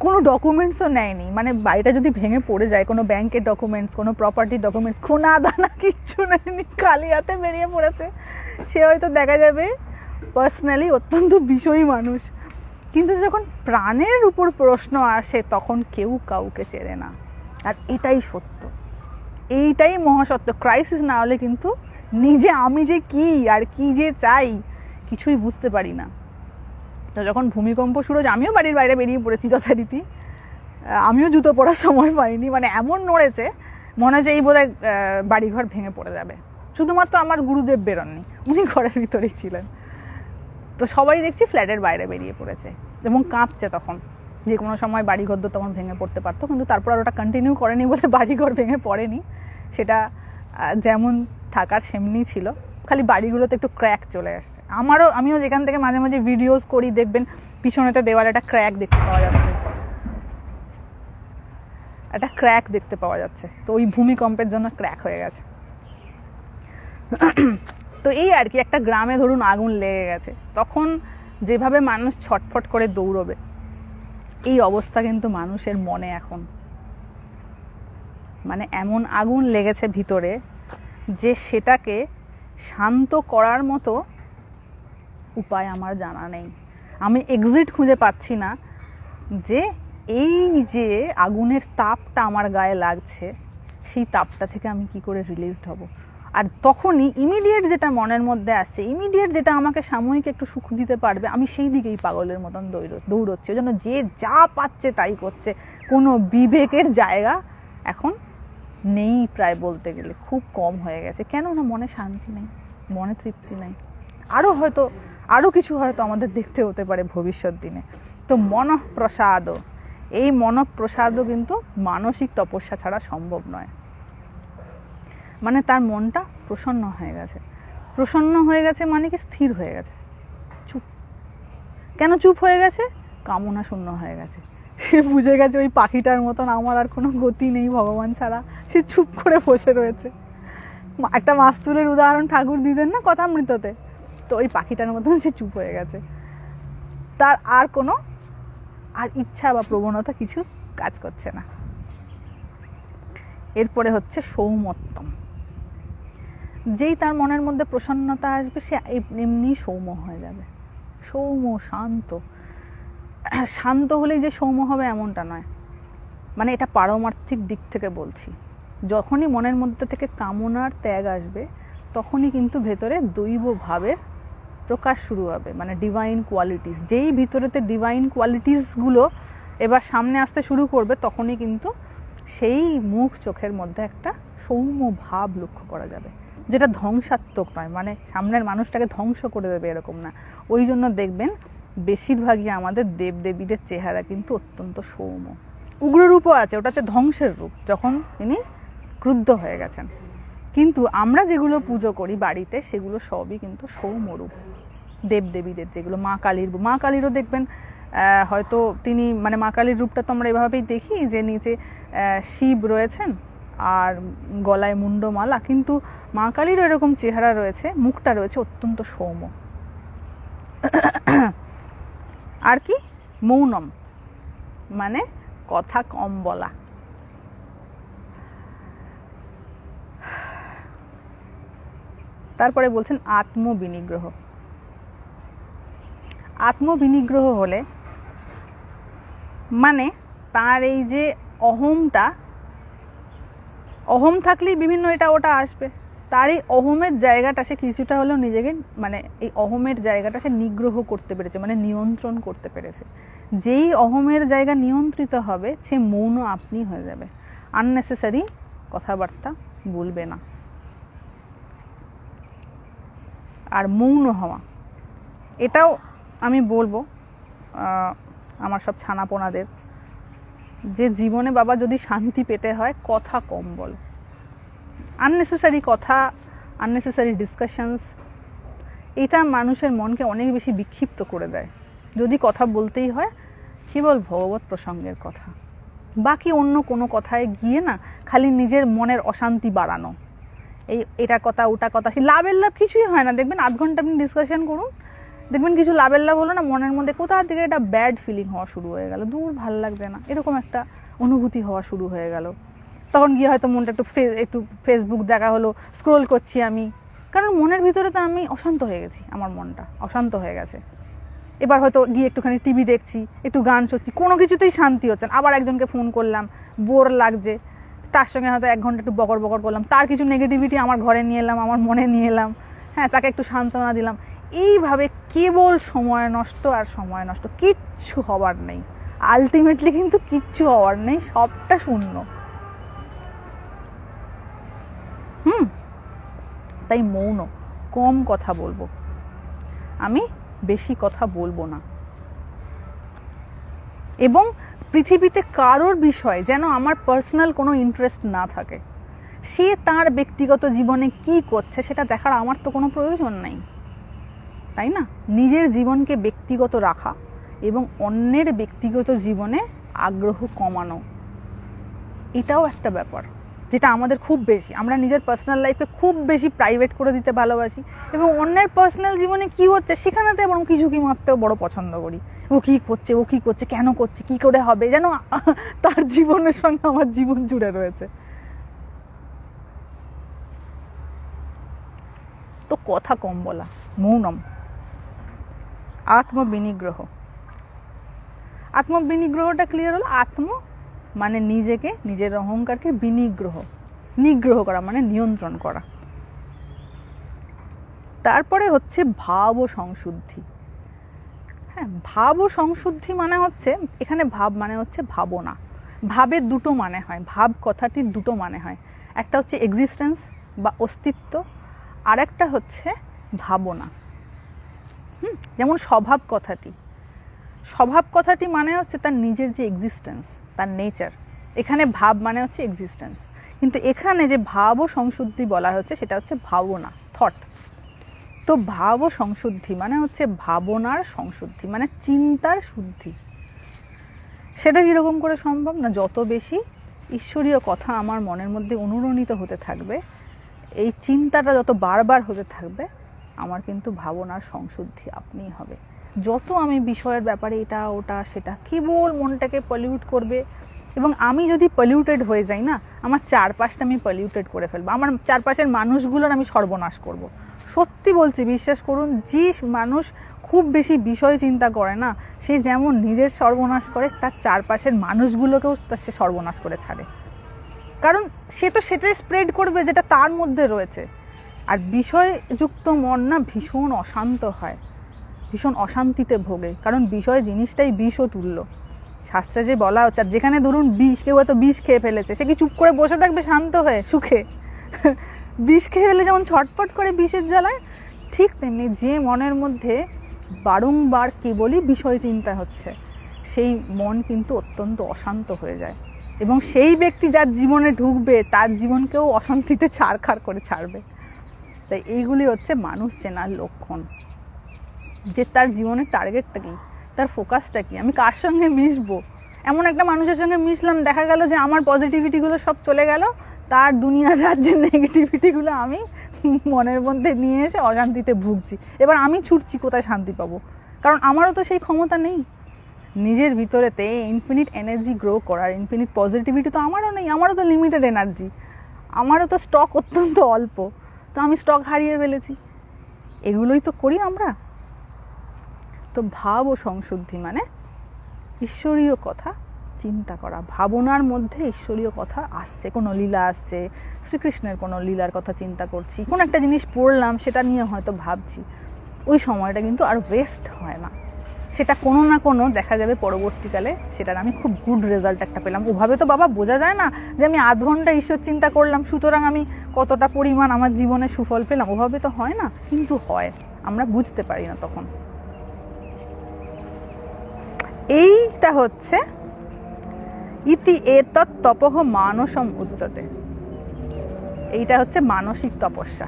কোনো ডকুমেন্টসও নেয়নি, মানে বাড়িটা যদি ভেঙে পড়ে যায়, কোনো ব্যাংকের ডকুমেন্টস, কোনো প্রপার্টির ডকুমেন্টস, খোনা দানা কিচ্ছু নেয়নি, খালি হাতে বেরিয়ে পড়েছে। সে হয়তো দেখা যাবে পার্সোনালি অত্যন্ত বিষয়ী মানুষ, কিন্তু যখন প্রাণের উপর প্রশ্ন আসে তখন কেউ কাউকে চেনে না। আর এটাই সত্য, এইটাই মহাসত্য। ক্রাইসিস না হলে কিন্তু নিজে আমি যে কি আর কি যে চাই কিছুই বুঝতে পারি না। তো যখন ভূমিকম্প শুরু হয়েছে, আমিও বাড়ির বাইরে বেরিয়ে পড়েছি যথারীতি। আমিও জুতো পরার সময় পাইনি, মানে এমন নড়েছে মনে হয় যে এই বোধহয় বাড়িঘর ভেঙে পড়ে যাবে। শুধুমাত্র আমার গুরুদেব বেরোননি, উনি ঘরের ভিতরেই ছিলেন। তো সবাই দেখছি ফ্ল্যাটের বাইরে বেরিয়ে পড়েছে এবং কাঁপছে। তখন যে কোনো সময় বাড়িঘর তো তখন ভেঙে পড়তে পারতো, কিন্তু তারপর আর ওটা কন্টিনিউ করেনি বলে বাড়িঘর ভেঙে পড়েনি, সেটা যেমন থাকার সেমনি ছিল, খালি বাড়িগুলোতে একটু ক্র্যাক চলে আসছে। আমিও যেখান থেকে মাঝে মাঝে ভিডিওস করি, দেখবেন পিছনেতে দেওয়ালে একটা ক্র্যাক দেখতে পাওয়া যাচ্ছে, একটা ক্র্যাক দেখতে পাওয়া যাচ্ছে। তো ওই ভূমিকম্পের জন্য ক্র্যাক হয়ে গেছে। তো এই আর কি, একটা গ্রামে ধরুন আগুন লেগে গেছে, তখন যেভাবে মানুষ ছটফট করে দৌড়বে, এই অবস্থা কিন্তু মানুষের মনে এখন। মানে এমন আগুন লেগেছে ভিতরে যে সেটাকে শান্ত করার মতো উপায় আমার জানা নেই। আমি এক্সিট খুঁজে পাচ্ছি না যে এই যে আগুনের তাপটা আমার গায়ে লাগছে, সেই তাপটা থেকে আমি কি করে রিলিজড হব। আর তখনই ইমিডিয়েট যেটা মনের মধ্যে আসছে, ইমিডিয়েট যেটা আমাকে সাময়িক একটু সুখ দিতে পারবে, আমি সেই দিকেই পাগলের মতন দৌড়চ্ছি। ওই জন্য যে যা পাচ্ছে তাই করছে, কোনো বিবেকের জায়গা এখন নেই প্রায় বলতে গেলে, খুব কম হয়ে গেছে। কেন না, মনে শান্তি নেই, মনে তৃপ্তি নেই। আরও কিছু হয়তো আমাদের দেখতে হতে পারে ভবিষ্যৎ দিনে। তো মনঃপ্রসাদ, এই মনঃপ্রসাদও কিন্তু মানসিক তপস্যা ছাড়া সম্ভব নয়। মানে তার মনটা প্রসন্ন হয়ে গেছে। প্রসন্ন হয়ে গেছে মানে কি, স্থির হয়ে গেছে, চুপ। কেন চুপ হয়ে গেছে? কামনা শূন্য হয়ে গেছে। সে বুঝে গেছে ওই পাখিটার মতন আমার আর কোনো গতি নেই ভগবান ছাড়া, সে চুপ করে বসে রয়েছে। একটা মাস্তুলের উদাহরণ ঠাকুর দিতেন না কথামৃততে, তো ওই পাখিটার মতন সে চুপ হয়ে গেছে। তার আর কোনো ইচ্ছা বা প্রবণতা কিছু কাজ করছে না। এরপরে হচ্ছে সৌমত্তম। যেই তার মনের মধ্যে প্রসন্নতা আসবে, সে এমনি সৌম্য হয়ে যাবে। সৌম্য, শান্ত। শান্ত হলেই যে সৌম্য হবে এমনটা নয়, মানে এটা পারমার্থিক দিক থেকে বলছি। যখনই মনের মধ্যে থেকে কামনার ত্যাগ আসবে, তখনই কিন্তু ভেতরে দৈব ভাবের প্রকাশ শুরু হবে, মানে ডিভাইন কোয়ালিটিস। যেই ভিতরেতে ডিভাইন কোয়ালিটিসগুলো এবার সামনে আসতে শুরু করবে, তখনই কিন্তু সেই মুখ চোখের মধ্যে একটা সৌম্য ভাব লক্ষ্য করা যাবে, যেটা ধ্বংসাত্মক নয়, মানে সামনের মানুষটাকে ধ্বংস করে দেবে এরকম না। ওই জন্য দেখবেন বেশিরভাগই আমাদের দেবদেবীদের চেহারা কিন্তু অত্যন্ত সৌম্য। উগ্ররূপও আছে, ওটাতে ধ্বংসের রূপ, যখন তিনি ক্রুদ্ধ হয়ে গেছেন। কিন্তু আমরা যেগুলো পুজো করি বাড়িতে, সেগুলো সবই কিন্তু সৌম্যরূপ দেবদেবীদের, যেগুলো মা কালীরও দেখবেন হয়তো তিনি, মানে মা কালীর রূপটা তো আমরা এভাবেই দেখি যে নিচে শিব রয়েছেন আর গলায় মুন্ডমালা, কিন্তু মা কালীরও এরকম চেহারা রয়েছে, মুখটা রয়েছে অত্যন্ত সৌম্য। আর কি মৌনম, মানে কথা কম বলা। তারপরে বলছেন আত্মবিনিগ্রহ। আত্মবিনিগ্রহ হলে মানে তার এই যে অহমটা, অহম থাকলেই বিভিন্ন এটা ওটা আসবে, তার এই অহমের জায়গাটা সে কিছুটা হলেও নিজেকে, মানে এই অহমের জায়গাটা সে নিগ্রহ করতে পেরেছে, মানে নিয়ন্ত্রণ করতে পেরেছে। যেই অহমের জায়গা নিয়ন্ত্রিত হবে সে মৌন আপনি হয়ে যাবে, আননেসেসারি কথাবার্তা বলবে না। আর মৌন হওয়া, এটাও আমি বলবো আমার সব ছানাপোনাদের, যে জীবনে বাবা যদি শান্তি পেতে হয় কথা কম বলো। আননেসেসারি কথা, আননেসেসারি ডিসকাশনস, এটা মানুষের মনকে অনেক বেশি বিক্ষিপ্ত করে দেয়। যদি কথা বলতেই হয় কেবল ভগবত প্রসঙ্গের কথা, বাকি অন্য কোনো কথায় গিয়ে না খালি নিজের মনের অশান্তি বাড়ানো, এটা কথা ওটা কথা, লাভের লাভ কিছুই হয় না। দেখবেন 8 ঘন্টা আপনি ডিসকাশন করুন, দেখবেন কিছু লাভের লাভ হলো না, মনের মধ্যে কোথা থেকে একটা ব্যাড ফিলিং হওয়া শুরু হয়ে গেল, দূর ভাল লাগবে না, এরকম একটা অনুভূতি হওয়া শুরু হয়ে গেল। তখন গিয়ে হয়তো মনটা একটু ফেসবুক দেখা হলো, স্ক্রোল করছি আমি, কারণ মনের ভিতরে তো আমি অশান্ত হয়ে গেছি, আমার মনটা অশান্ত হয়ে গেছে। এবার হয়তো গিয়ে একটুখানি টিভি দেখছি, একটু গান শুনছি, কোনো কিছুতেই শান্তি হচ্ছে না। আবার একজনকে ফোন করলাম, বোর লাগছে, তার সঙ্গে হয়তো 1 ঘন্টা একটু বকর বকর করলাম, তার কিছু নেগেটিভিটি আমার ঘরে নিয়ে এলাম, আমার মনে নিয়ে এলাম, হ্যাঁ তাকে একটু সান্ত্বনা দিলাম। এইভাবে কেবল সময় নষ্ট আর সময় নষ্ট, কিচ্ছু হওয়ার নেই। আলটিমেটলি কিন্তু কিচ্ছু হওয়ার নেই, সবটা শূন্য। তাই মৌন, কম কথা বলবো, আমি বেশি কথা বলবো না। এবং পৃথিবীতে কারোর বিষয় যেন আমার পার্সোনাল কোনো ইন্টারেস্ট না থাকে। সে তার ব্যক্তিগত জীবনে কি করছে সেটা দেখার আমার তো কোনো প্রয়োজন নেই, তাই না? নিজের জীবনকে ব্যক্তিগত রাখা এবং অন্যের ব্যক্তিগত জীবনে আগ্রহ কমানো, এটাও একটা ব্যাপার যেটা আমাদের খুব বেশি, আমরা নিজের পার্সোনাল লাইফে খুব বেশি প্রাইভেট করে দিতে ভালোবাসি, এবং অন্যের পার্সোনাল জীবনে কি হচ্ছে সেখানেতে বরং কিছু কি মারতেও বড় পছন্দ করি। ও কি করছে, কেন করছে, কি করে হবে, যেন তার জীবনের সঙ্গে আমার জীবন জুড়ে রয়েছে। তো কথা কম বলা, মৌনম। আত্মবিনিগ্রহ, আত্মবিনিগ্রহটা ক্লিয়ার হলো। আত্ম মানে নিজেকে, নিজের অহংকারকে, নিগ্রহ করা মানে নিয়ন্ত্রণ করা। তারপরে হচ্ছে ভাব ও সংশুদ্ধি। হ্যাঁ, ভাব ও সংশুদ্ধি মানে হচ্ছে, এখানে ভাব মানে হচ্ছে ভাবনা। ভাবের দুটো মানে হয়, ভাব কথাটির দুটো মানে হয়, একটা হচ্ছে এক্সিস্টেন্স বা অস্তিত্ব, আর একটা হচ্ছে ভাবনা। যেমন স্বভাব কথাটি মানে হচ্ছে তার নিজের যে এক্সিস্টেন্স, তার নেচার। এখানে ভাব মানে হচ্ছে এক্সিস্টেন্স, কিন্তু এখানে যে ভাব ও সংশুদ্ধি বলা হচ্ছে সেটা হচ্ছে ভাবনা, থট। তো ভাব ও সংশুদ্ধি মানে হচ্ছে ভাবনার সংশুদ্ধি, মানে চিন্তার শুদ্ধি। সেটা কিরকম করে সম্ভব না, যত বেশি ঈশ্বরীয় কথা আমার মনের মধ্যে অনুরণিত হতে থাকবে, এই চিন্তাটা যত বারবার হতে থাকবে, আমার কিন্তু ভাবনার সংশুদ্ধি আপনিই হবে। যত আমি বিষয়ের ব্যাপারে এটা ওটা সেটা কেবল মনটাকে পলিউট করবে, এবং আমি যদি পলিউটেড হয়ে যাই না, আমার চারপাশটা আমি পলিউটেড করে ফেলবো, আমার চারপাশের মানুষগুলোর আমি সর্বনাশ করব। সত্যি বলছি, বিশ্বাস করুন, যে মানুষ খুব বেশি বিষয় চিন্তা করে না, সে যেমন নিজের সর্বনাশ করে, তার চারপাশের মানুষগুলোকেও সে সর্বনাশ করে ছাড়ে। কারণ সে তো সেটাই স্প্রেড করবে যেটা তার মধ্যে রয়েছে। আর বিষয়যুক্ত মন না ভীষণ অশান্ত হয়, ভীষণ অশান্তিতে ভোগে, কারণ বিষয় জিনিসটাই বিষও তুল্য। শাস্ত্রে যে বলা হচ্ছে, যেখানে ধরুন বিষ, কেউ হয়তো বিষ খেয়ে ফেলেছে, সে কি চুপ করে বসে থাকবে শান্ত হয়ে সুখে? বিষ খেয়ে ফেলে যেমন ছটফট করে বিষের জ্বালায়, ঠিক তেমনি যে মনের মধ্যে বারংবার কেবলই বিষয় চিন্তা হচ্ছে, সেই মন কিন্তু অত্যন্ত অশান্ত হয়ে যায়, এবং সেই ব্যক্তি যার জীবনে ঢুকবে তার জীবনকেও অশান্তিতে ছাড়খাড় করে ছাড়বে। তাই এইগুলি হচ্ছে মানুষ চেনার লক্ষণ, যে তার জীবনের টার্গেটটা কি, তার ফোকাসটা কি, আমি কার সঙ্গে মিশবো। এমন একটা মানুষের সঙ্গে মিশলাম, দেখা গেল যে আমার পজিটিভিটিগুলো সব চলে গেল, তার দুনিয়ার রাজ্যের নেগেটিভিটিগুলো আমি মনের মধ্যে নিয়ে এসে অশান্তিতে ভুগছি। এবার আমি ছুটছি কোথায় শান্তি পাবো, কারণ আমারও তো সেই ক্ষমতা নেই। নিজের ভিতরেতে ইনফিনিট এনার্জি গ্রো করার, ইনফিনিট পজিটিভিটি তো আমারও নেই, আমারও তো লিমিটেড এনার্জি, আমারও তো স্টক অত্যন্ত অল্প, তো আমি স্টক হারিয়ে ফেলেছি। এগুলোই তো করি আমরা। তো ভাব ও সংশুদ্ধি মানে ঈশ্বরীয় কথা চিন্তা করা, ভাবনার মধ্যে ঈশ্বরীয় কথা আসছে, কোনো লীলা আসছে, শ্রীকৃষ্ণের কোনো লীলার কথা চিন্তা করছি, কোনো একটা জিনিস পড়লাম সেটা নিয়ে হয়তো ভাবছি, ওই সময়টা কিন্তু আর ওয়েস্ট হয় না। সেটা কোনো না কোনো দেখা যাবে পরবর্তীকালে সেটার আমি খুব গুড রেজাল্ট একটা পেলাম। ওভাবে তো বাবা বোঝা যায় না যে আমি আধ ঘন্টা ঈশ্বর চিন্তা করলাম সুতরাং আমি কতটা পরিমাণ আমার জীবনে সুফল পেলাম, ওভাবে তো হয় না, কিন্তু হয়, আমরা বুঝতে পারি না তখন। এইটা হচ্ছে ইতি এতৎ তপঃ মানসম উচ্যতে, এইটা হচ্ছে মানসিক তপস্যা।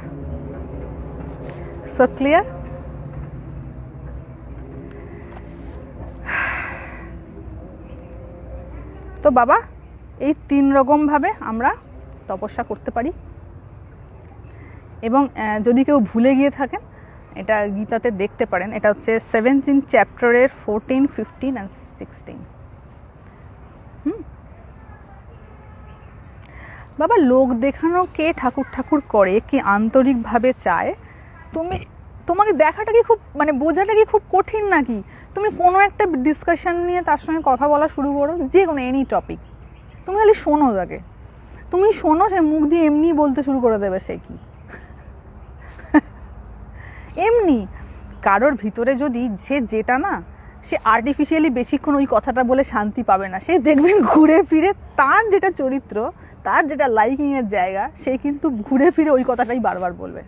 So clear? তো বাবা এই 3 রকম ভাবে আমরা তপস্যা করতে পারি। এবং যদি কেউ ভুলে গিয়ে থাকেন, এটা গীতাতে দেখতে পারেন, এটা হচ্ছে 17 চ্যাপ্টারের 14, 15 and 16। বাবা লোক দেখানো কে ঠাকুর ঠাকুর করে, কি আন্তরিকভাবে চায়, তোমাকে দেখাটা কি খুব মানে বোঝাটা কি খুব কঠিন নাকি? তুমি কোনো একটা ডিসকাশন নিয়ে তার সঙ্গে কথা বলা শুরু করো, যে কোনো এনি টপিক, তুমি খালি শোনো তাকে, তুমি শোনো, সে মুখ দিয়ে এমনি বলতে শুরু করে দেবে সে কি এমনি। কারোর ভিতরে যদি সে যেটা না, সে আর্টিফিশিয়ালি বেশিক্ষণ ওই কথাটা বলে শান্তি পাবে না, সে দেখবেন ঘুরে ফিরে তার যেটা চরিত্র, তার যেটা লাইকিং এর জায়গা, সে কিন্তু ঘুরে ফিরে ওই কথাটাই বারবার বলবে।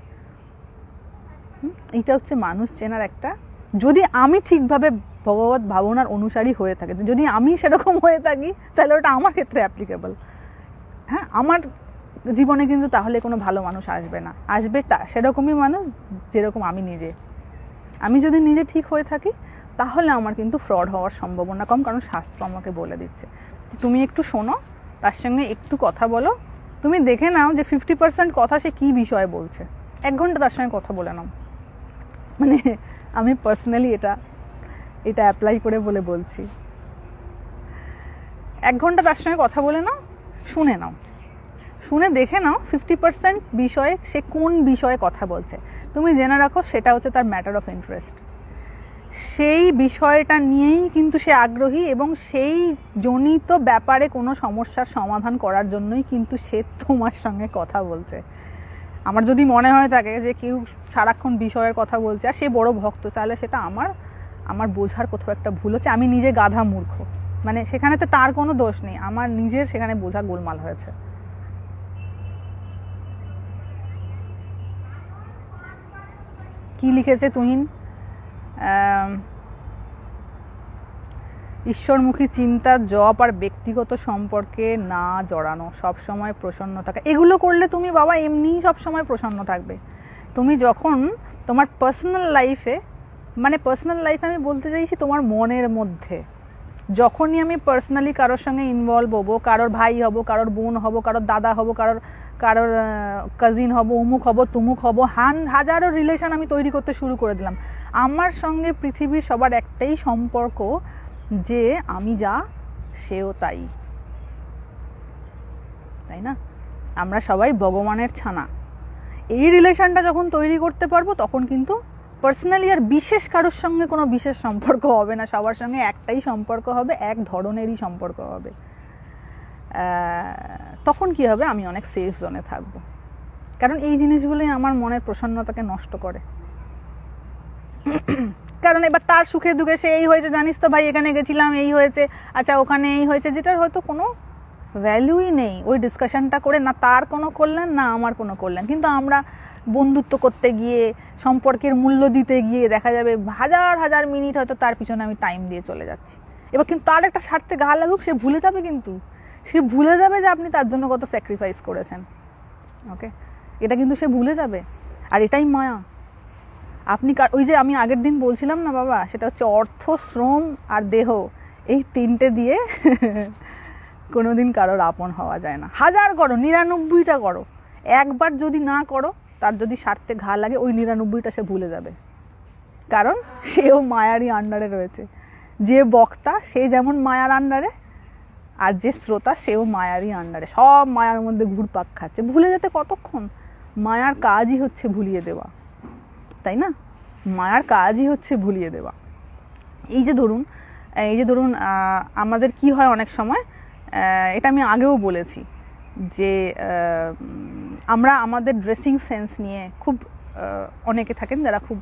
এইটা হচ্ছে মানুষ চেনার একটা, যদি আমি ঠিকভাবে ভগবত ভাবনার অনুসারী হয়ে থাকে, যদি আমি সেরকম হয়ে থাকি, তাহলে ওটা আমার ক্ষেত্রে অ্যাপ্লিকেবল। হ্যাঁ, আমার জীবনে কিন্তু তাহলে কোনো ভালো মানুষ আসবে না, আসবে তা সেরকমই মানুষ যেরকম আমি নিজে। আমি যদি নিজে ঠিক হয়ে থাকি তাহলে আমার কিন্তু ফ্রড হওয়ার সম্ভাবনা কম, কারণ শাস্ত্র আমাকে বলে দিচ্ছে। তুমি একটু শোনো, তার সঙ্গে একটু কথা বলো, তুমি দেখে নাও যে 50% কথা সে কি বিষয়ে বলছে, 1 ঘন্টা তার সঙ্গে কথা বলে নাও। মানে আমি পার্সোনালি এটা অ্যাপ্লাই করে বলে বলছি, 1 ঘন্টা তার সঙ্গে কথা বলে নাও, শুনে নাও, শুনে দেখে নাও 50% বিষয়ে সে কোন বিষয়ে কথা বলছে, তুমি জেনে রাখো সেটা হচ্ছে তার ম্যাটার অফ ইন্টারেস্ট, সেই বিষয়টা নিয়েই কিন্তু সে আগ্রহী, এবং সেই জনিত ব্যাপারে কোনো সমস্যার সমাধান করার জন্যই কিন্তু সে তোমার সঙ্গে কথা বলছে। আমার যদি মনে হয় থাকে যে কেউ সারাক্ষণ বিষয়ের কথা বলছে আর সে বড় ভক্ত, তাহলে সেটা আমার বোঝার কোথাও একটা ভুল হচ্ছে, আমি নিজে গাধা মূর্খ, মানে সেখানে তো তার কোনো দোষ নেই, আমার নিজের সেখানে বোঝা গোলমাল হয়েছে। কি লিখেছে তুহিন? ঈশ্বরমুখী চিন্তা, জপ আর ব্যক্তিগত সম্পর্কে না জড়ানো, সব সময় প্রসন্ন থাকা, এগুলো করলে তুমি বাবা এমনিই সব সময় প্রসন্ন থাকবে। তুমি যখন তোমার পার্সোনাল লাইফে, মানে পার্সোনাল লাইফে আমি বলতে চাইছি তোমার মনের মধ্যে, যখনই আমি পার্সোনালি কারোর সঙ্গে ইনভলভ হবো, কারোর ভাই হব, কারোর বোন হব, কারোর দাদা হব, কারোর কাজিন হব, অমুক হব, তুমুক হব, হাজারো রিলেশন আমি তৈরি করতে শুরু করে দিলাম। আমার সঙ্গে পৃথিবীর সবার একটাই সম্পর্ক, যে আমি যা সেও তাই, তাই না? আমরা সবাই ভগবানের ছানা। এই রিলেশনটা যখন তৈরি করতে পারবো, তখন কিন্তু পার্সোনালি আর বিশেষ কারোর সঙ্গে কোনো বিশেষ সম্পর্ক হবে না, সবার সঙ্গে একটাই সম্পর্ক হবে, এক ধরনেরই সম্পর্ক হবে। তখন কি হবে, আমি অনেক সেফ জোনে থাকবো, কারণ এই জিনিসগুলোই আমার মনের প্রসন্নতাকে নষ্ট করে। কারণ এবার তার সুখে দুঃখে সে এই হয়েছে, জানিস তো ভাই এখানে গেছিলাম, এই হয়েছে, আচ্ছা ওখানে এই হয়েছে, যেটার হয়তো কোনো ভ্যালুই নেই ওই ডিসকাশনটা করে, না তার কোনো কল্যাণ না আমার কোনো কল্যাণ। কিন্তু আমরা বন্ধুত্ব করতে গিয়ে, সম্পর্কের মূল্য দিতে গিয়ে দেখা যাবে হাজার হাজার মিনিট হয়তো তার পিছনে আমি টাইম দিয়ে চলে যাচ্ছি। এবার কিন্তু তার একটা স্বার্থে গা লাগুক, সে ভুলে যাবে, কিন্তু সে ভুলে যাবে যে আপনি তার জন্য কত স্যাক্রিফাইস করেছেন। ওকে, এটা কিন্তু সে ভুলে যাবে, আর এটাই মায়া। আপনি ওই যে আমি আগের দিন বলছিলাম না বাবা, সেটা হচ্ছে অর্থ, শ্রম আর দেহ, এই 3টে দিয়ে কোনোদিন কারোর আপন হওয়া যায় না। 1000 করো, 99টা করো, একবার যদি না করো, তার যদি স্বার্থে ঘা লাগে, ওই 99টা সে ভুলে যাবে, কারণ সেও মায়ারই আন্ডারে রয়েছে। যে বক্তা সে যেমন মায়ার আন্ডারে, আর যে শ্রোতা সেও মায়ারই আন্ডারে, সব মায়ার মধ্যে ঘুরপাক খাচ্ছে। ভুলে যেতে কতক্ষণ? মায়ার কাজই হচ্ছে ভুলিয়ে দেওয়া, তাই না? মায়ার কাজই হচ্ছে ভুলিয়ে দেওয়া। এই যে ধরুন এই যে ধরুন আমাদের কি হয় অনেক সময়, এটা আমি আগেও বলেছি যে আমরা আমাদের ড্রেসিং সেন্স নিয়ে খুব অনেকে থাকেন যারা খুব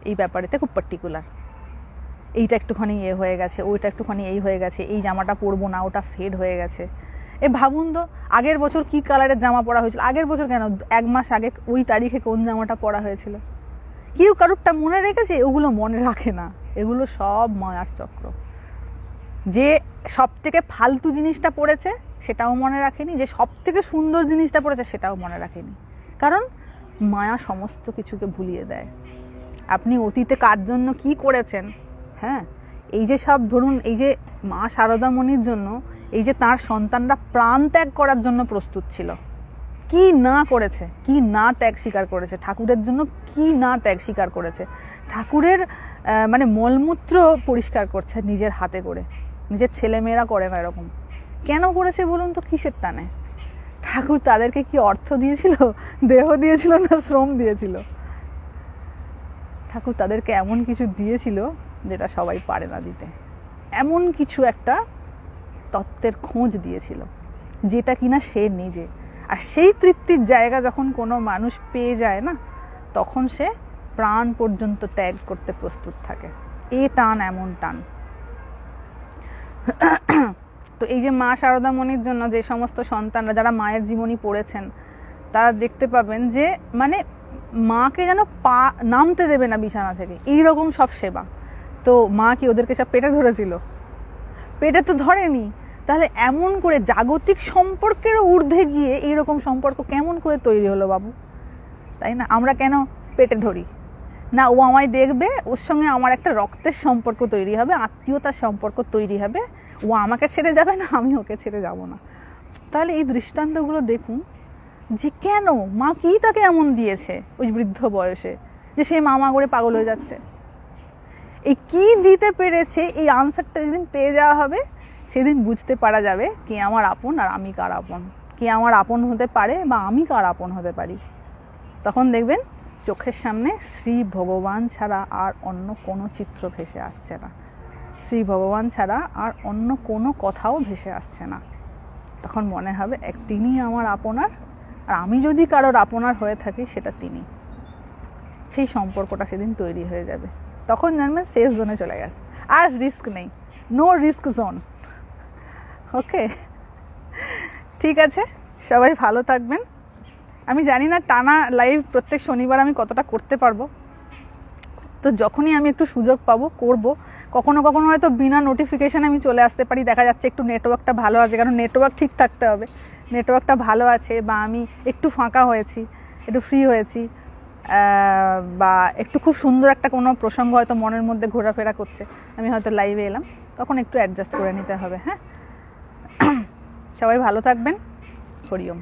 এই ব্যাপারেতে খুব পার্টিকুলার। এইটা একটুখানি এ হয়ে গেছে, ওইটা একটুখানি এই হয়ে গেছে, এই জামাটা পরবো না, ওটা ফেড হয়ে গেছে। ভাবুন তো আগের বছর কি কালারের জামা পরা হয়েছিল, আগের বছর কেন 1 মাস আগে ওই তারিখে কোন জামাটা পরা হয়েছিল, কেউ কারুরটা মনে রেখেছে? ওগুলো মনে রাখে না, এগুলো সব মায়ার চক্র। যে সব থেকে ফালতু জিনিসটা পড়েছে সেটাও মনে রাখেনি, যে সব থেকে সুন্দর জিনিসটা পড়েছে সেটাও মনে রাখেনি, কারণ মায়া সমস্ত কিছুকে ভুলিয়ে দেয়। আপনি অতীতে কার জন্য কি করেছেন, হ্যাঁ, এই যে সব ধরুন, এই যে মা শারদামণির জন্য এই যে তার সন্তানরা প্রাণ ত্যাগ করার জন্য প্রস্তুত ছিল, কি না করেছে, কি না ত্যাগ স্বীকার করেছে, ঠাকুরের জন্য কি না ত্যাগ স্বীকার করেছে। ঠাকুরের মানে মলমূত্র পরিষ্কার করছে নিজের হাতে করে, নিজের ছেলেমেয়েরা করে না এরকম। কেন করেছে বলুন তো? কিসের টানে? ঠাকুর তাদেরকে কি অর্থ দিয়েছিল, দেহ দিয়েছিল, না শ্রম দিয়েছিল? ঠাকুর তাদেরকে এমন কিছু দিয়েছিল যেটা সবাই পারে না দিতে, এমন কিছু একটা তত্ত্বের খোঁজ দিয়েছিল যেটা কিনা সে নিজে। আর সেই তৃপ্তির জায়গা যখন কোনো মানুষ পেয়ে যায় না, তখন সে প্রাণ পর্যন্ত ত্যাগ করতে প্রস্তুত থাকে। এ টান এমন টান। তো এই যে মা শারদামণির জন্য যে সমস্ত সন্তানরা যারা মায়ের জীবনী পড়েছেন, তারা দেখতে পাবেন যে মানে মাকে যেন পা নামতে দেবে না বিছানা থেকে, এইরকম সব সেবা। তো মা কি ওদেরকে সব পেটে ধরেছিল? পেটে তো ধরেনি। তাহলে এমন করে জাগতিক সম্পর্কের ঊর্ধ্বে গিয়ে এইরকম সম্পর্ক কেমন করে তৈরি হলো বাবু, তাই না? আমরা কেন পেটে ধরি না? ও আমায় দেখবে, ওর সঙ্গে আমার একটা রক্তের সম্পর্ক তৈরি হবে, আত্মীয়তার সম্পর্ক তৈরি হবে, ও আমাকে ছেড়ে যাবে না, আমি ওকে ছেড়ে যাব না। তাহলে এই দৃষ্টান্তগুলো দেখুন যে কেন মা কি তাকে এমন দিয়েছে ওই বৃদ্ধ বয়সে যে সে মামা করে পাগল হয়ে যাচ্ছে। এই কি দিতে পেরেছে, এই আনসারটা যেদিন পেয়ে যাওয়া হবে সেদিন বুঝতে পারা যাবে কে আমার আপন আর আমি কার আপন, কে আমার আপন হতে পারে বা আমি কার আপন হতে পারি। তখন দেখবেন চোখের সামনে শ্রী ভগবান ছাড়া আর অন্য কোনো চিত্র ভেসে আসছে না, শ্রী ভগবান ছাড়া আর অন্য কোনো কথাও ভেসে আসছে না। তখন মনে হবে তিনি আমার আপনার, আর আমি যদি কারোর আপনার হয়ে থাকি সেটা তিনি। সেই সম্পর্কটা সেদিন তৈরি হয়ে যাবে। তখন জানবেন সেফ জোনে চলে গেছে, আর রিস্ক নেই, নো রিস্ক জোন। ওকে, ঠিক আছে, সবাই ভালো থাকবেন। আমি জানি না টানা লাইভ প্রত্যেক শনিবার আমি কতটা করতে পারবো, তো যখনই আমি একটু সুযোগ পাবো করব। কখনো কখনো হয়তো বিনা নোটিফিকেশানে আমি চলে আসতে পারি, দেখা যাচ্ছে একটু নেটওয়ার্কটা ভালো আছে, কারণ নেটওয়ার্ক ঠিক থাকতে হবে, নেটওয়ার্কটা ভালো আছে বা আমি একটু ফাঁকা হয়েছি, একটু ফ্রি হয়েছি, বা একটু খুব সুন্দর একটা কোনো প্রসঙ্গ হয়তো মনের মধ্যে ঘোরাফেরা করছে, আমি হয়তো লাইভে এলাম, তখন একটু অ্যাডজাস্ট করে নিতে হবে। হ্যাঁ, সবাই ভালো থাকবেন। হরি ওম।